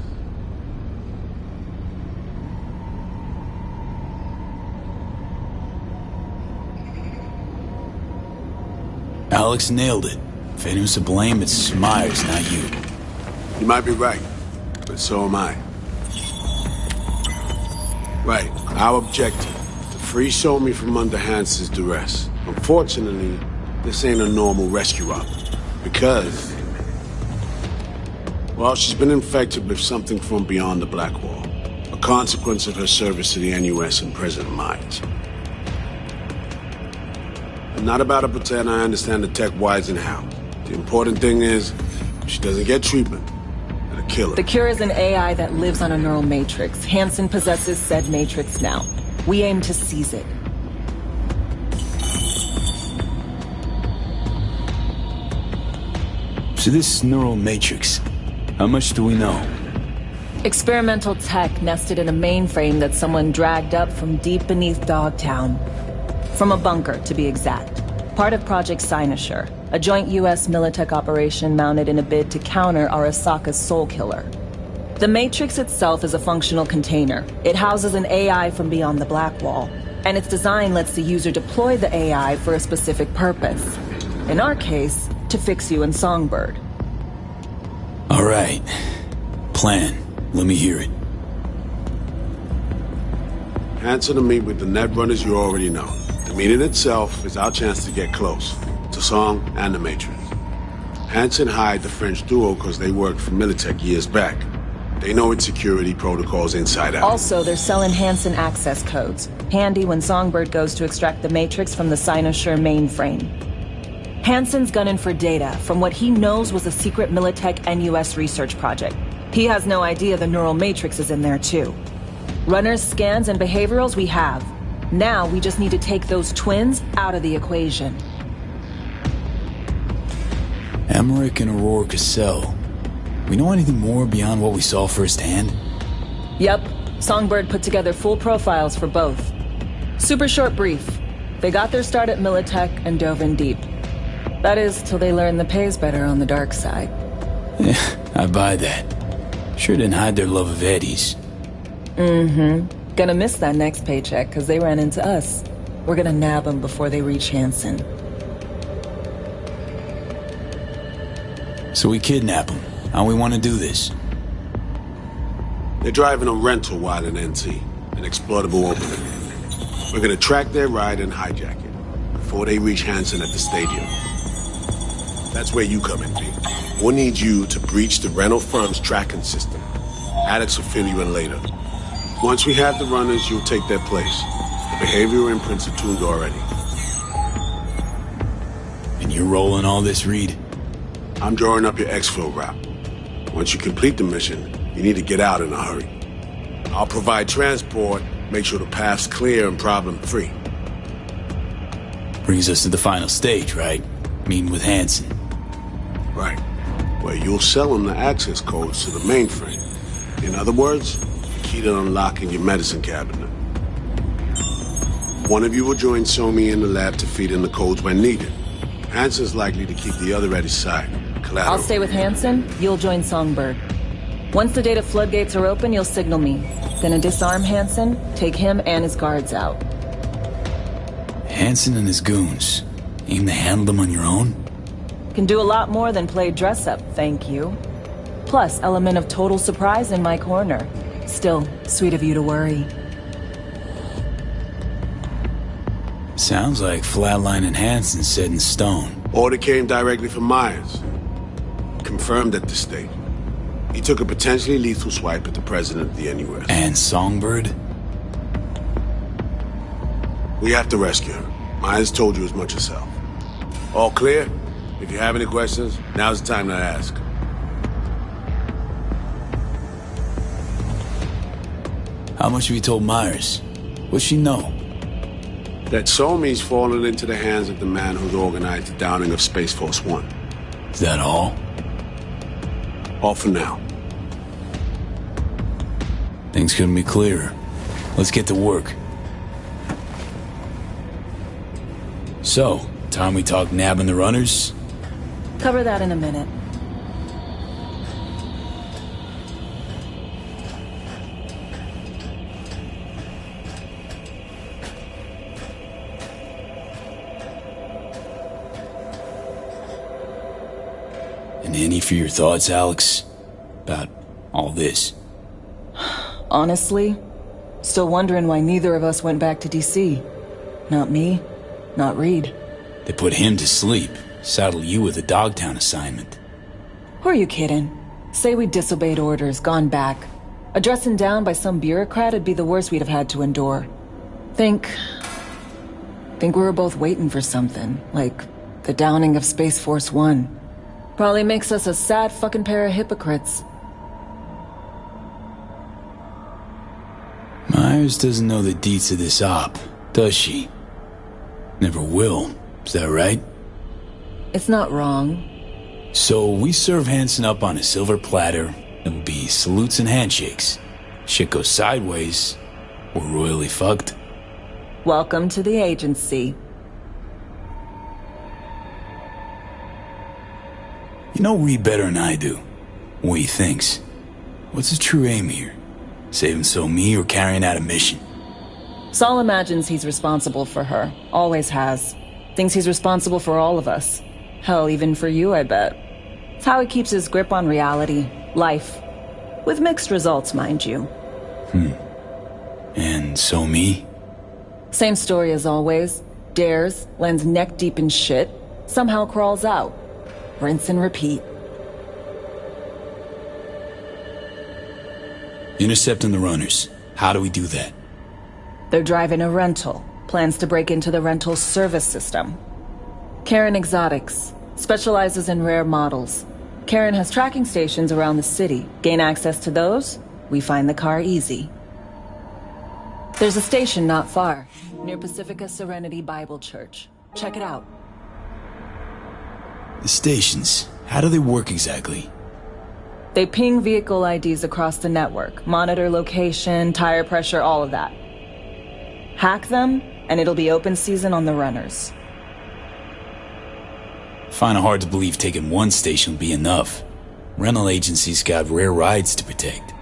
Alex nailed it. If anyone's to blame, it's Myers, not you. You might be right, but so am I. Right, our objective, to free Somi from under Hansen's duress. Unfortunately, this ain't a normal rescue op, because... well, she's been infected with something from beyond the Black Wall. A consequence of her service to the NUS and President Myers. I'm not about to pretend I understand the tech whys and how. The important thing is, if she doesn't get treatment, it'll kill her. The cure is an AI that lives on a neural matrix. Hansen possesses said matrix now. We aim to seize it. So this neural matrix, how much do we know? Experimental tech nested in a mainframe that someone dragged up from deep beneath Dogtown. From a bunker, to be exact. Part of Project Cynosure, a joint US Militech operation mounted in a bid to counter Arasaka's Soul Killer. The Matrix itself is a functional container. It houses an AI from beyond the Black Wall, and its design lets the user deploy the AI for a specific purpose. In our case, to fix you and Songbird. All right. Plan. Let me hear it. Hansen to meet with the net runners you already know. The meeting itself is our chance to get close. To Song and the Matrix. Hansen hired the French duo because they worked for Militech years back. They know its security protocols inside out. Also, they're selling Hansen access codes. Handy when Songbird goes to extract the Matrix from the Cynosure mainframe. Hansen's gunning for data from what he knows was a secret Militech NUS research project. He has no idea the neural matrix is in there too. Runners, scans, and behaviorals we have. Now we just need to take those twins out of the equation. Emmerich and Aurora Cassell. We know anything more beyond what we saw firsthand? Yep. Songbird put together full profiles for both. Super short brief. They got their start at Militech and dove in deep. That is, till they learned the pay's better on the dark side. Yeah, I buy that. Sure didn't hide their love of Eddie's. Mm-hmm. Gonna miss that next paycheck, cause they ran into us. We're gonna nab them before they reach Hansen. So we kidnap them. How we want to do this? They're driving a rental while in NT, an exploitable opening. We're gonna track their ride and hijack it before they reach Hansen at the stadium. That's where you come in, V. We'll need you to breach the rental firm's tracking system. Alex will fill you in later. Once we have the runners, you'll take their place. The behavioral imprints are tuned already. And you're rolling all this, Reed? I'm drawing up your exfil route. Once you complete the mission, you need to get out in a hurry. I'll provide transport, make sure the path's clear and problem-free. Brings us to the final stage, right? Meeting with Hansen. Right. Where you'll sell him the access codes to the mainframe. In other words, the key to unlocking your medicine cabinet. One of you will join Somi in the lab to feed in the codes when needed. Hansen's likely to keep the other at his side. Collateral. I'll stay with Hansen, you'll join Songbird. Once the data floodgates are open, you'll signal me. Gonna disarm Hansen, take him and his guards out. Hansen and his goons. Aim to handle them on your own? Can do a lot more than play dress-up, thank you. Plus, element of total surprise in my corner. Still, sweet of you to worry. Sounds like Flatline and Hansen set in stone. Order came directly from Myers. Confirmed at this stage. He took a potentially lethal swipe at the president of the NUS. And Songbird? We have to rescue her. Myers told you as much herself. All clear? If you have any questions, now's the time to ask. How much have you told Myers? What's she know? That Somi's fallen into the hands of the man who's organized the downing of Space Force One. Is that all? All for now. Things couldn't be clearer. Let's get to work. So, time we talk nabbing the runners? Cover that in a minute. And any for your thoughts, Alex? About all this? Honestly, still wondering why neither of us went back to DC. Not me, not Reed. They put him to sleep. Saddle you with a Dogtown assignment. Who are you kidding? Say we disobeyed orders, gone back. A dressing down by some bureaucrat would be the worst we'd have had to endure. Think we were both waiting for something, like the downing of Space Force One. Probably makes us a sad fucking pair of hypocrites. Myers doesn't know the deets of this op, does she? Never will, is that right? It's not wrong. So we serve Hansen up on a silver platter. It'll be salutes and handshakes. Shit goes sideways, we're royally fucked. Welcome to the agency. You know Reed better than I do. What he thinks. What's his true aim here? Saving Somi or carrying out a mission? Saul imagines he's responsible for her. Always has. Thinks he's responsible for all of us. Hell, even for you, I bet. It's how he keeps his grip on reality. Life. With mixed results, mind you. And Somi? Same story as always. Dares, lands neck deep in shit, somehow crawls out. Rinse and repeat. Intercepting the runners. How do we do that? They're driving a rental. Plans to break into the rental service system. Karen Exotics. Specializes in rare models. Karen has tracking stations around the city. Gain access to those, we find the car easy. There's a station not far, near Pacifica Serenity Bible Church. Check it out. The stations, how do they work exactly? They ping vehicle IDs across the network, monitor location, tire pressure, all of that. Hack them, and it'll be open season on the runners. Find it hard to believe taking one station will be enough. Rental agencies got rare rides to protect.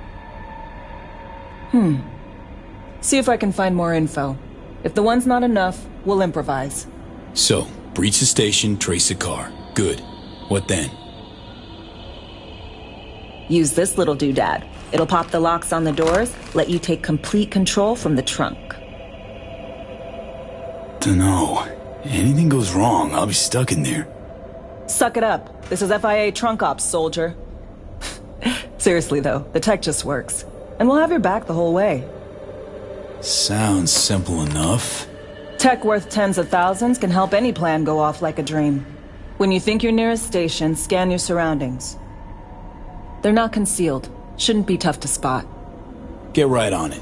See if I can find more info. If the one's not enough, we'll improvise. So, breach the station, trace the car. Good. What then? Use this little doodad. It'll pop the locks on the doors, let you take complete control from the trunk. Dunno. Anything goes wrong, I'll be stuck in there. Suck it up. This is FIA trunk ops, soldier. Seriously though, the tech just works. And we'll have your back the whole way. Sounds simple enough. Tech worth tens of thousands can help any plan go off like a dream. When you think you're near a station, scan your surroundings. They're not concealed. Shouldn't be tough to spot. Get right on it.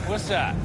What's that?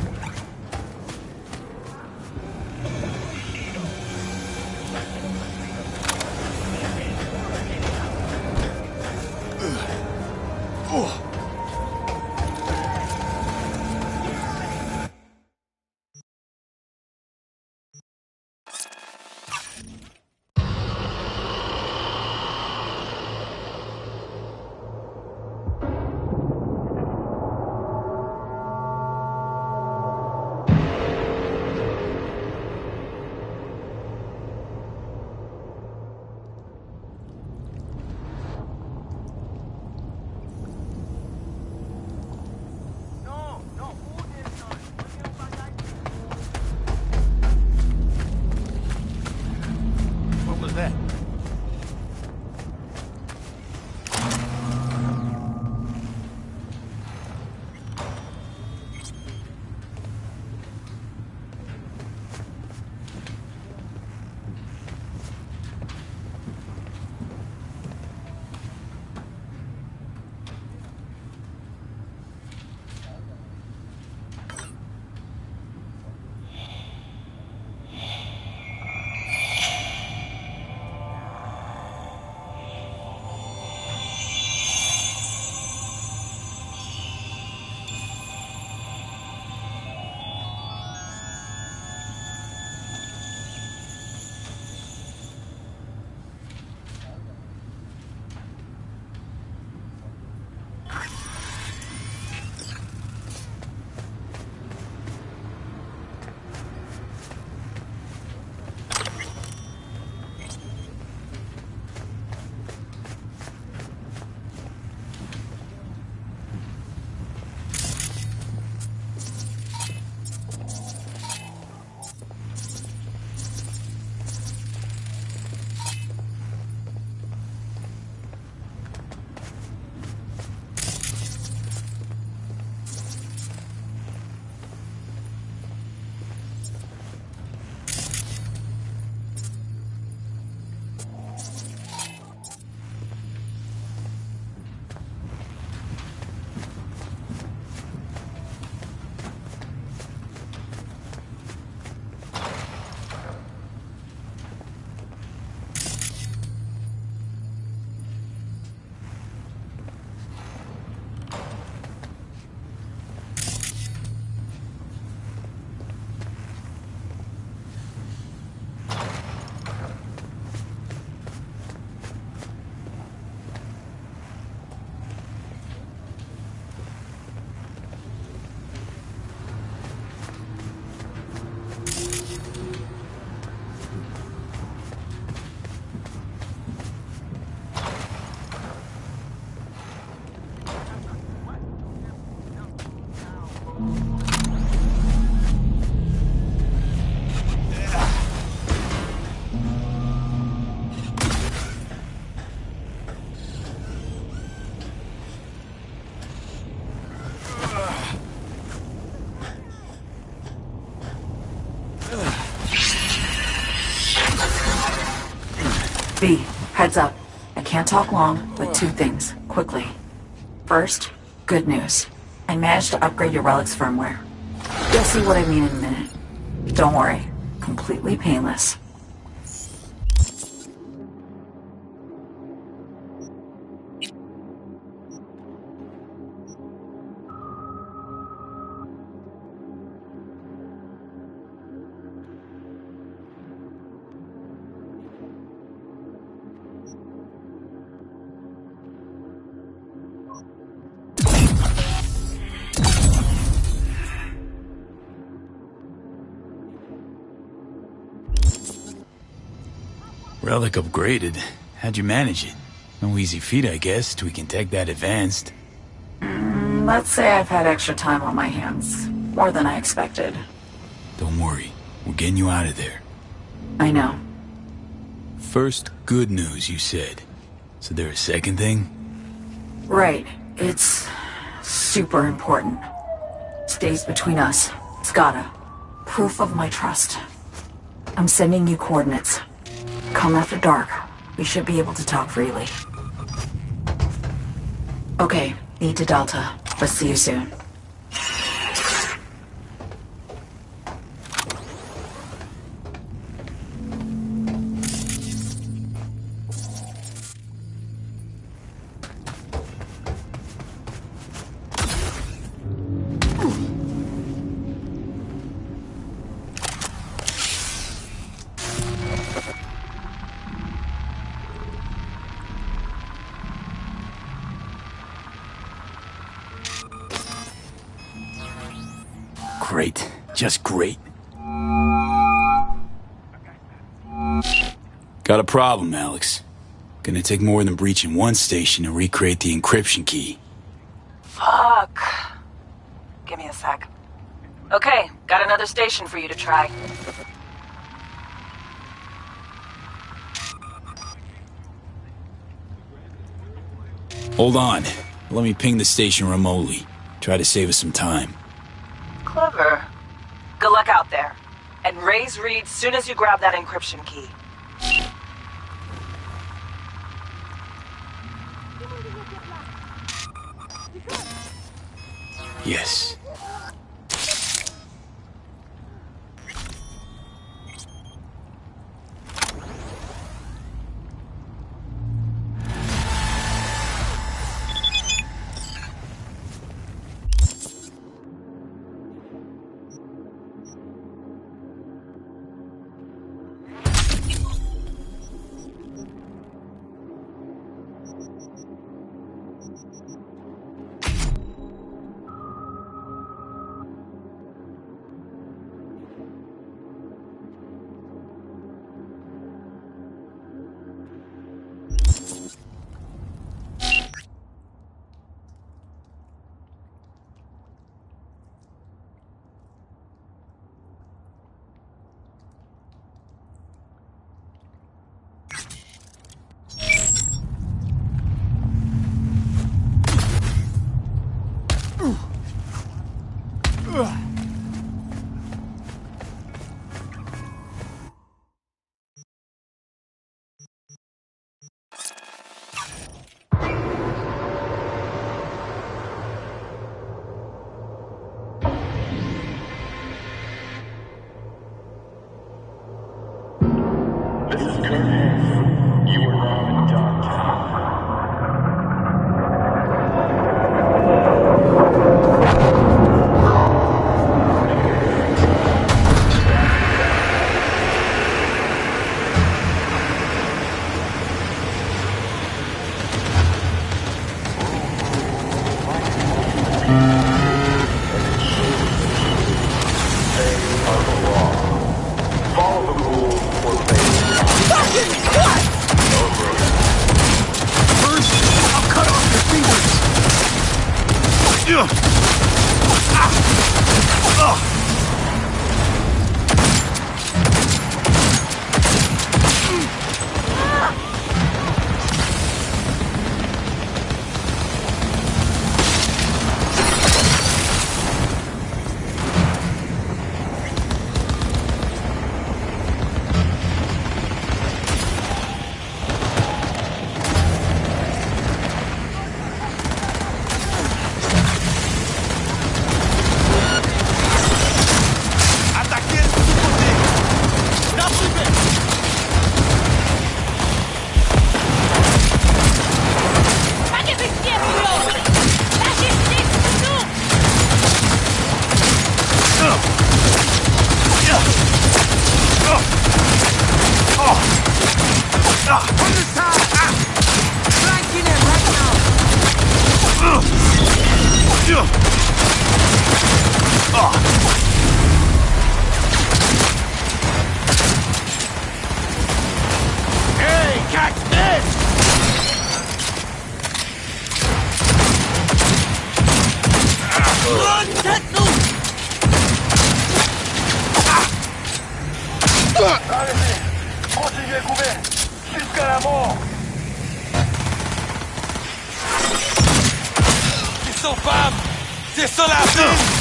V, heads up. I can't talk long, but two things, quickly. First, good news. I managed to upgrade your relic's firmware. You'll see what I mean in a minute. Don't worry, completely painless. Relic upgraded. How'd you manage it? No easy feat, I guess, tweaking tech that advanced. Let's say I've had extra time on my hands. More than I expected. Don't worry. We're getting you out of there. I know. First, good news, you said. So there a second thing? Right. It's super important. Stays between us. It's gotta. Proof of my trust. I'm sending you coordinates. Come after dark. We should be able to talk freely. Okay, need to Delta. But see you soon. Great. Just great. Got a problem, Alex. Gonna take more than breaching one station to recreate the encryption key. Fuck. Give me a sec. Okay, got another station for you to try. Hold on. Let me ping the station remotely. Try to save us some time. Clever. Good luck out there. And raise Reed soon as you grab that encryption key. Yes. Allez-y, continuez, couvert, jusqu'à la mort. Ils sont femmes! C'est ça la vie!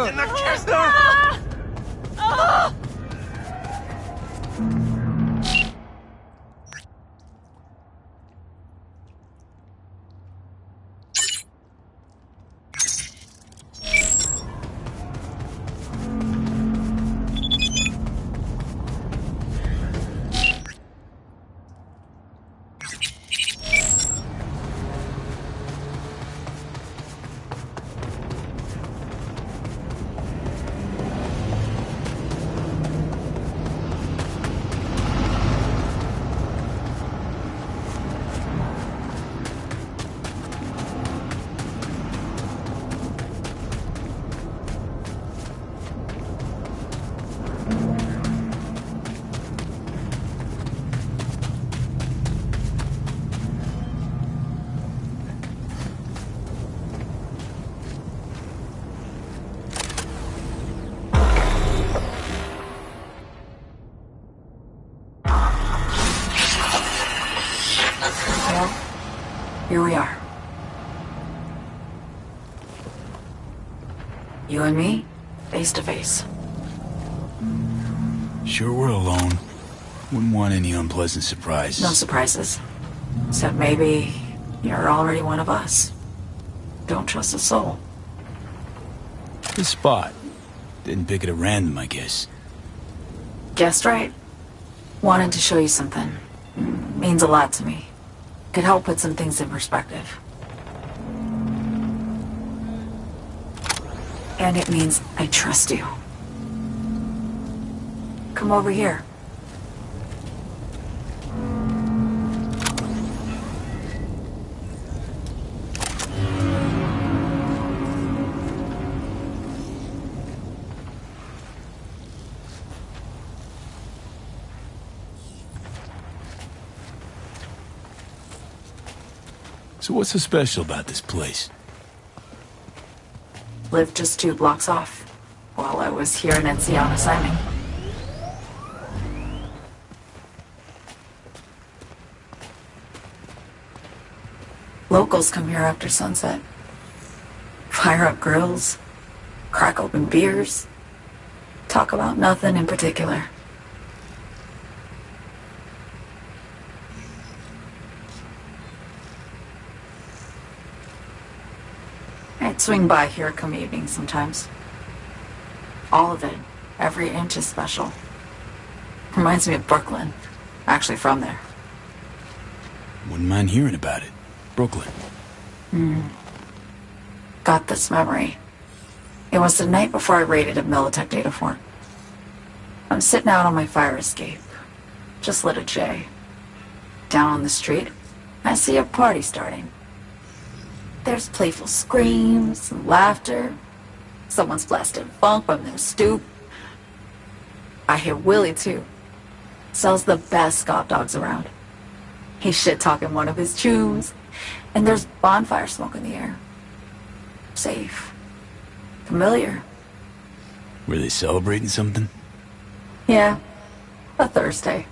In the chest! Here we are. You and me, face to face. Sure we're alone. Wouldn't want any unpleasant surprises. No surprises. Except maybe you're already one of us. Don't trust a soul. This spot. Didn't pick it at random, I guess. Guessed right. Wanted to show you something. Means a lot to me. Could help put some things in perspective. And it means I trust you. Come over here. So what's so special about this place? Lived just 2 blocks off, while I was here in NC on assignment. Locals come here after sunset. Fire up grills, crack open beers, talk about nothing in particular. I'd swing by here come evening sometimes. All of it, every inch is special. Reminds me of Brooklyn. Actually from there. Wouldn't mind hearing about it. Brooklyn. Got this memory. It was the night before I raided a Militech data fort. I'm sitting out on my fire escape. Just lit a J. Down on the street, I see a party starting. There's playful screams and laughter. Someone's blasting funk from their stoop. I hear Willie, too. Sells the best Scott dogs around. He's shit-talking one of his chews. And there's bonfire smoke in the air. Safe. Familiar. Were they celebrating something? Yeah. A Thursday.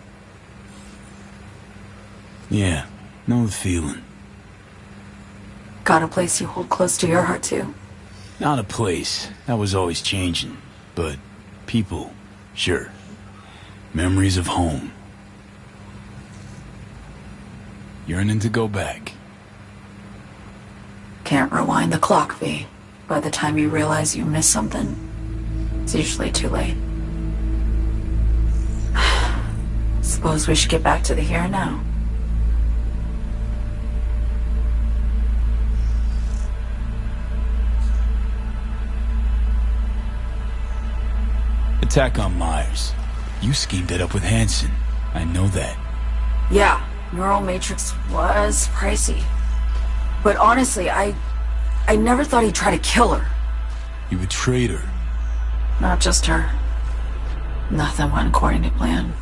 Yeah, know the feeling. Got a place you hold close to your heart, too. Not a place. That was always changing. But people, sure. Memories of home. Yearning to go back. Can't rewind the clock, V. By the time you realize you missed something, it's usually too late. Suppose we should get back to the here and now. Attack on Myers. You schemed it up with Hansen. I know that. Yeah, Neural Matrix was pricey. But honestly, I never thought he'd try to kill her. You betrayed her. Not just her. Nothing went according to plan.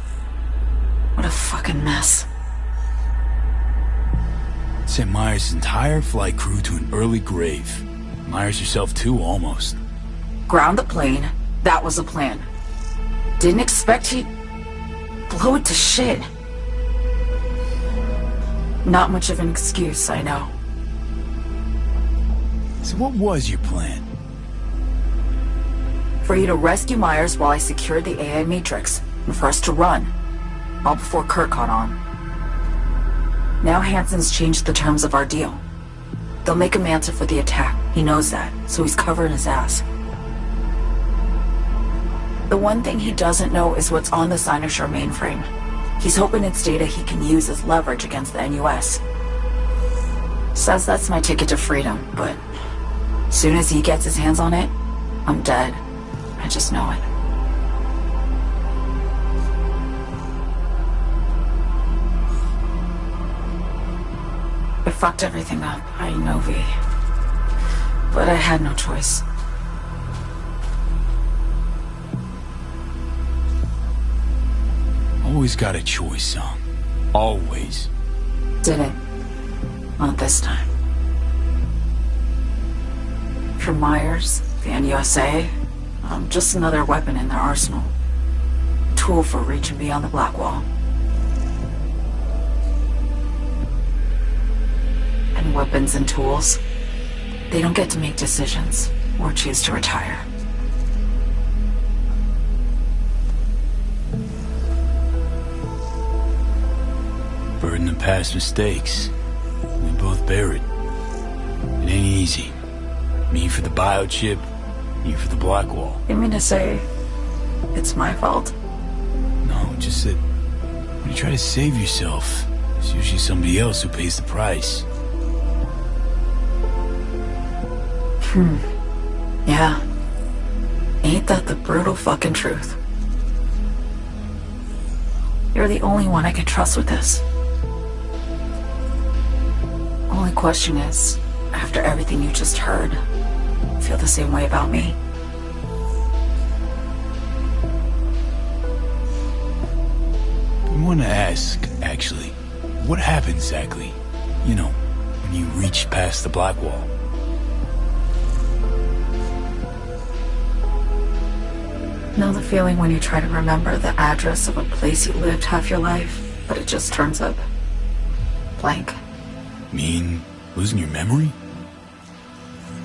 What a fucking mess. Sent Myers' entire flight crew to an early grave. Myers herself too, almost. Ground the plane. That was the plan. Didn't expect he'd blow it to shit. Not much of an excuse, I know. So what was your plan? For you to rescue Myers while I secured the AI Matrix, and for us to run, all before Kurt caught on. Now Hansen's changed the terms of our deal. They'll make him answer for the attack. He knows that, so he's covering his ass. The one thing he doesn't know is what's on the Cynosure mainframe. He's hoping it's data he can use as leverage against the NUS. Says that's my ticket to freedom, but soon as he gets his hands on it, I'm dead. I just know it. I fucked everything up, I know, V. But I had no choice. Always got a choice, son. Always. Didn't. Not this time. For Myers, the NUSA, I'm just another weapon in their arsenal. A tool for reaching beyond the black wall. And weapons and tools, they don't get to make decisions or choose to retire. Burden of past mistakes. We both bear it. It ain't easy. Me for the biochip, you for the black wall. You mean to say it's my fault? No, just that when you try to save yourself, it's usually somebody else who pays the price. Yeah. Ain't that the brutal fucking truth? You're the only one I can trust with this. Only question is, after everything you just heard, feel the same way about me? I want to ask, actually, what happened exactly? You know, when you reached past the black wall. Know the feeling when you try to remember the address of a place you lived half your life, but it just turns up blank. Mean losing your memory?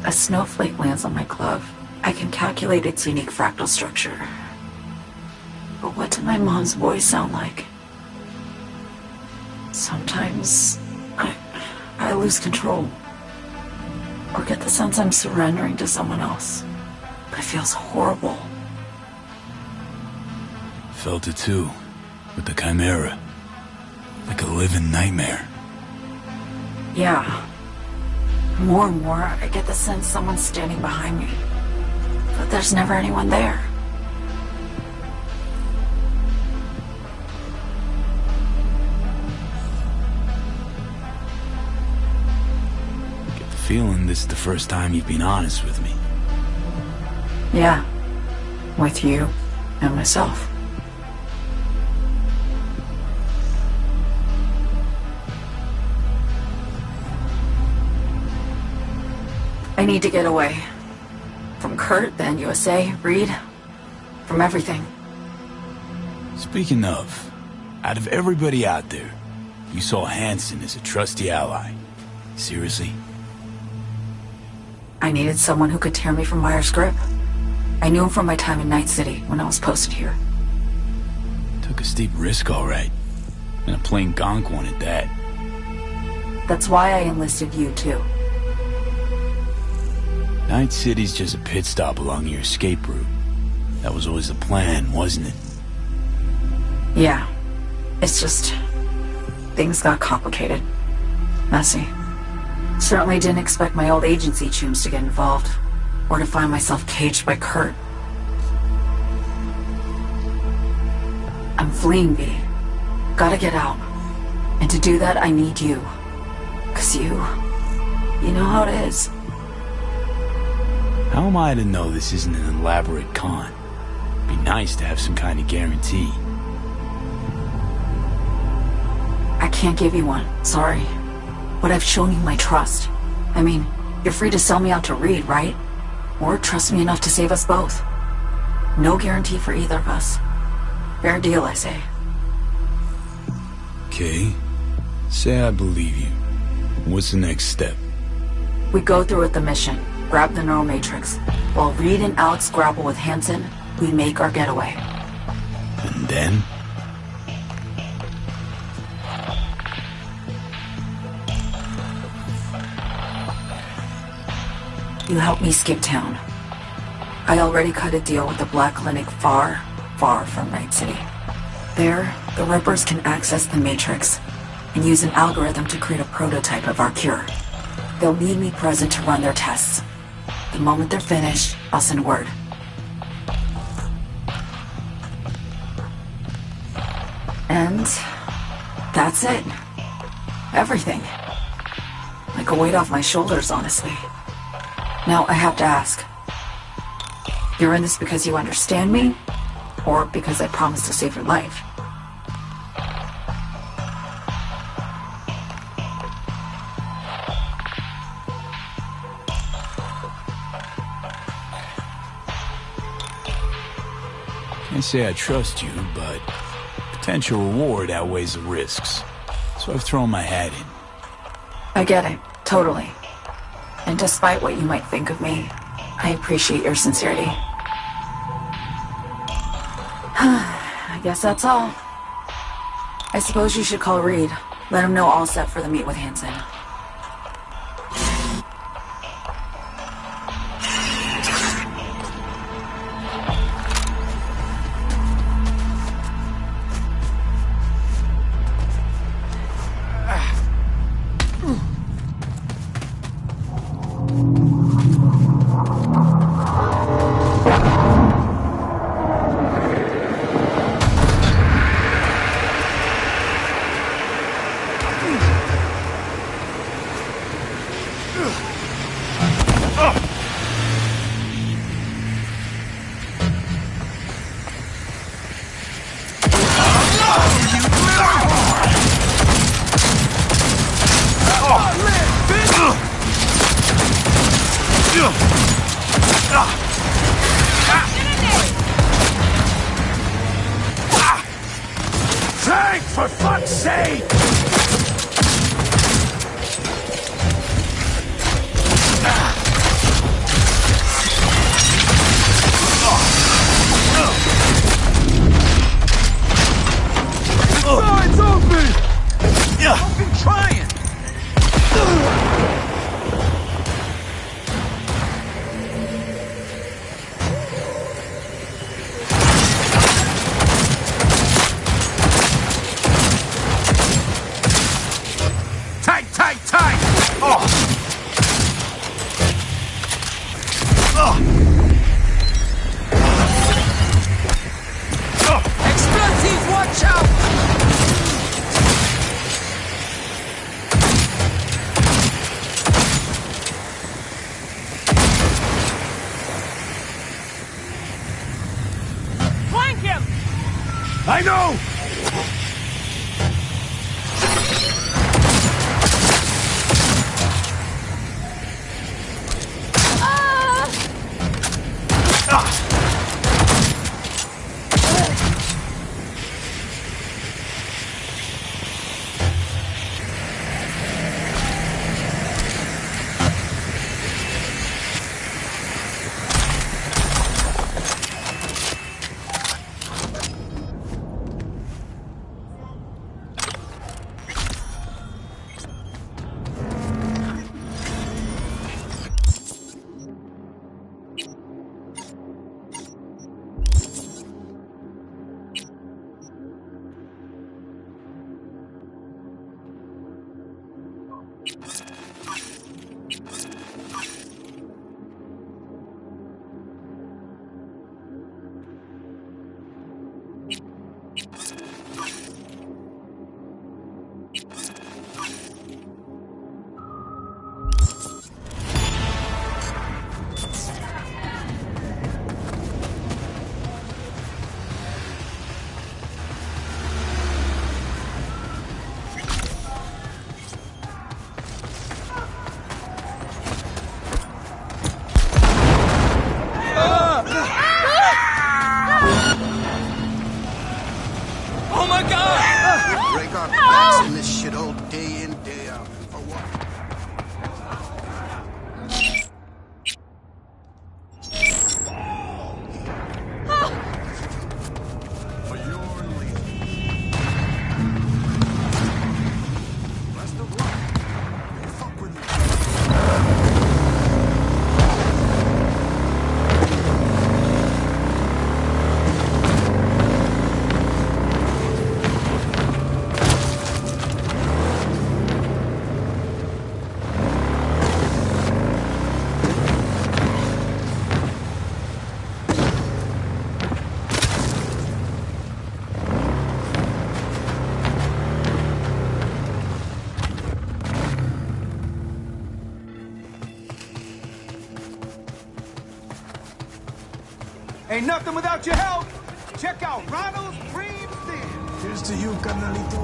A snowflake lands on my glove. I can calculate its unique fractal structure. But what did my mom's voice sound like? Sometimes I lose control. Or get the sense I'm surrendering to someone else. But it feels horrible. Felt it too, with the Chimera. Like a living nightmare. Yeah. More and more, I get the sense someone's standing behind me. But there's never anyone there. Get the feeling this is the first time you've been honest with me. Yeah. With you and myself. I need to get away. From Kurt, the NUSA, Reed. From everything. Speaking of, out of everybody out there, you saw Hansen as a trusty ally. Seriously? I needed someone who could tear me from Myers' grip. I knew him from my time in Night City when I was posted here. Took a steep risk, all right. And a plain gonk one at that. That's why I enlisted you, too. Night City's just a pit stop along your escape route. That was always the plan, wasn't it? Yeah. It's just... things got complicated. Messy. Certainly didn't expect my old agency chooms to get involved. Or to find myself caged by Kurt. I'm fleeing, V. Gotta get out. And to do that, I need you. 'Cause you know how it is. How am I to know this isn't an elaborate con? Be nice to have some kind of guarantee. I can't give you one, sorry. But I've shown you my trust. I mean, you're free to sell me out to Reed, right? Or trust me enough to save us both. No guarantee for either of us. Fair deal, I say. Okay. Say I believe you. What's the next step? We go through with the mission. Grab the neuromatrix. While Reed and Alex grapple with Hansen, we make our getaway. And then? You help me skip town. I already cut a deal with the Black Clinic far, far from Night City. There, the Rippers can access the Matrix and use an algorithm to create a prototype of our cure. They'll need me present to run their tests. The moment they're finished, I'll send word. And that's it. Everything. Like a weight off my shoulders, honestly. Now I have to ask. You're in this because you understand me? Or because I promised to save your life? Can't say I trust you, but potential reward outweighs the risks. So I've thrown my hat in. I get it. Totally. And despite what you might think of me, I appreciate your sincerity. I guess that's all. I suppose you should call Reed. Let him know all set for the meet with Hansen. Tank, for fuck's sake! It's open! I've been trying! I know! Oh my god! We break our backs in this shit all day in, day out. For what? For your lead. Rest of luck. Fuck with me. Ain't nothing without your help. Check out Ronald's Dream Stand. Here's to you, carnalito.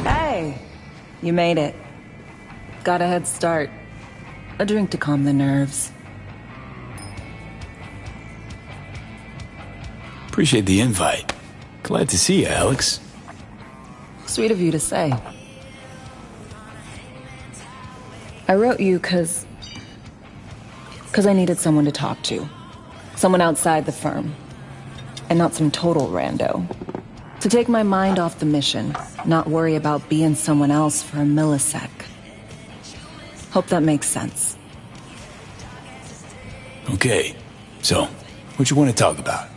Hey, you made it. Got a head start. A drink to calm the nerves. Appreciate the invite. Glad to see you, Alex. Sweet of you to say. I wrote you because I needed someone to talk to. Someone outside the firm. And not some total rando. To take my mind off the mission, not worry about being someone else for a millisec. Hope that makes sense. Okay, so, what you want to talk about?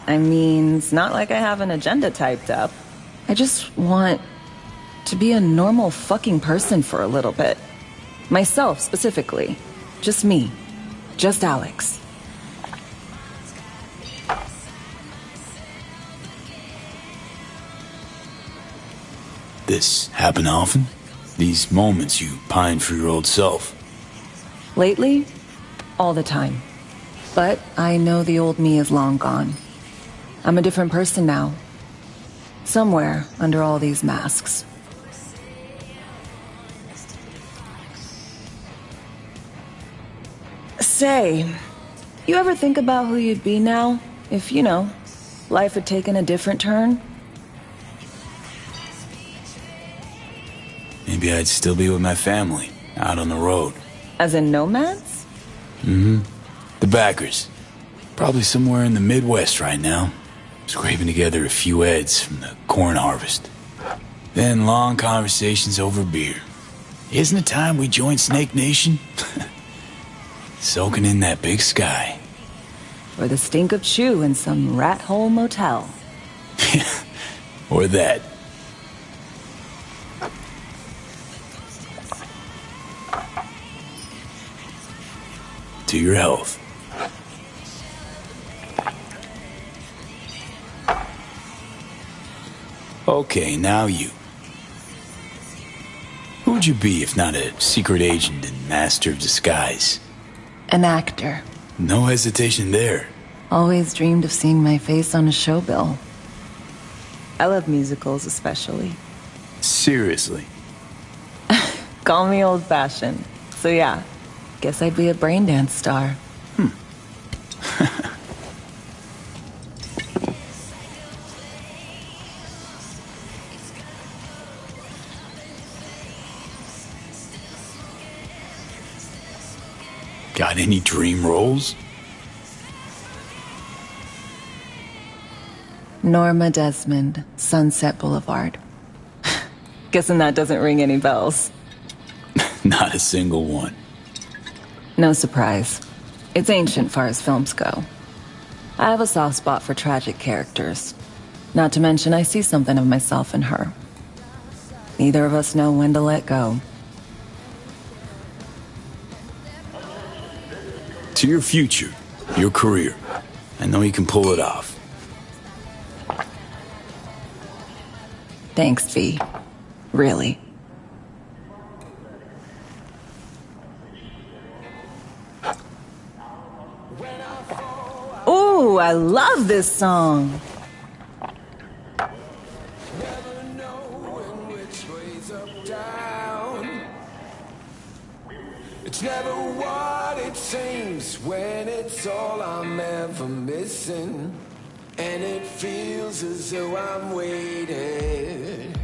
I mean, it's not like I have an agenda typed up. I just want to be a normal fucking person for a little bit. Myself, specifically. Just me. Just Alex. This happen often? These moments you pine for your old self? Lately, all the time. But I know the old me is long gone. I'm a different person now. Somewhere under all these masks. Say, you ever think about who you'd be now if, life had taken a different turn, maybe I'd still be with my family, out on the road. as in nomads? Mm-hmm. The backers. Probably somewhere in the Midwest right now. Scraping together a few heads from the corn harvest. Then long conversations over beer. Isn't it time we joined Snake Nation? Soaking in that big sky. Or the stink of chew in some rat hole motel. Or that. To your health. Okay, now you. Who would you be if not a secret agent and master of disguise? An actor. No hesitation there. Always dreamed of seeing my face on a show bill. I love musicals especially. Seriously? Call me old-fashioned. So yeah, guess I'd be a brain dance star. Got any dream roles? Norma Desmond, Sunset Boulevard. Guessing that doesn't ring any bells. Not a single one. No surprise. It's ancient far as films go. I have a soft spot for tragic characters. Not to mention I see something of myself in her. Neither of us know when to let go. To your future, your career. I know you can pull it off. Thanks, V. Really. Ooh, I love this song. It's never what it seems when it's all I'm ever missing. And it feels as though I'm waiting.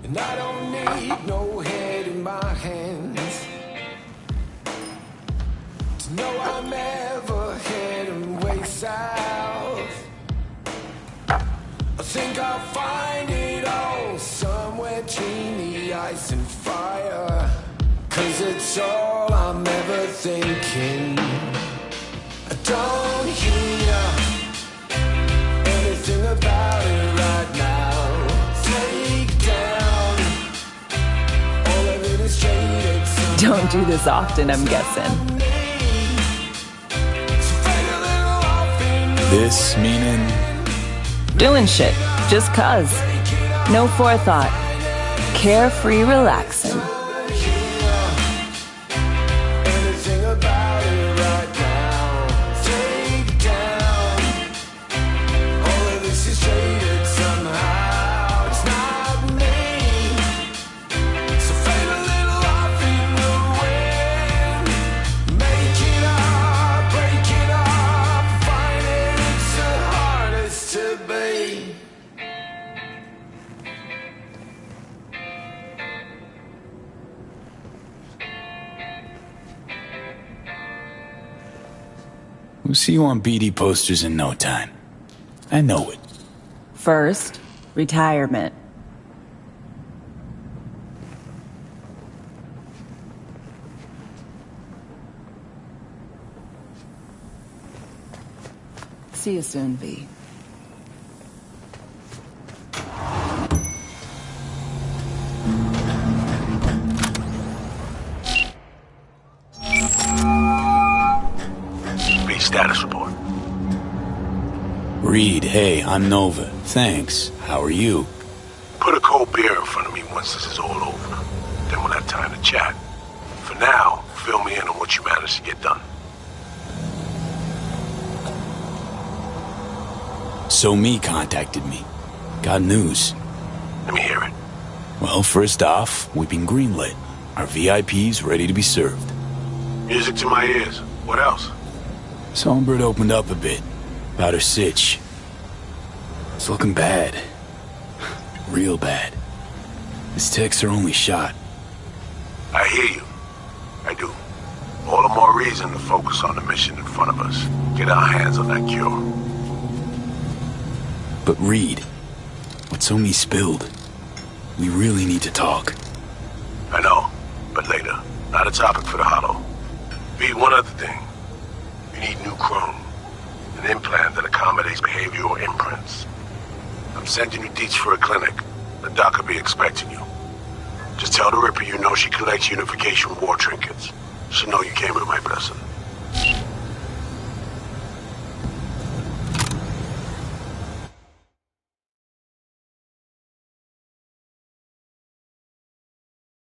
And I don't need no head in my hands to know I'm ever heading way south. I think I'll find it all somewhere between the ice and fire. 'Cause it's all I'm ever thinking. I don't hear anything about it right now. Take down all of it is traded. Don't do this often, I'm guessing. This meaning? Doing shit, just cuz. No forethought. Carefree relaxing. We'll see you on BD posters in no time. I know it. First, retirement. See you soon, V. Status report. Reed, hey, I'm Nova. Thanks. How are you? Put a cold beer in front of me once this is all over. Then we'll have time to chat. For now, fill me in on what you managed to get done. So Me contacted me. Got news. Let me hear it. Well, first off, we've been greenlit. Our VIPs ready to be served. Music to my ears. What else? Songbird opened up a bit about her sitch. It's looking bad. Real bad. This tech's her only shot. I hear you. I do. All the more reason to focus on the mission in front of us. Get our hands on that cure. But Reed, what's Omi spilled? We really need to talk. I know, but later. Not a topic for the Hollow. Reed, one other thing. You need new chrome. An implant that accommodates behavioral imprints. I'm sending you deets for a clinic. The doc will be expecting you. Just tell the Ripper you know she collects unification war trinkets. She'll know you came with my blessing.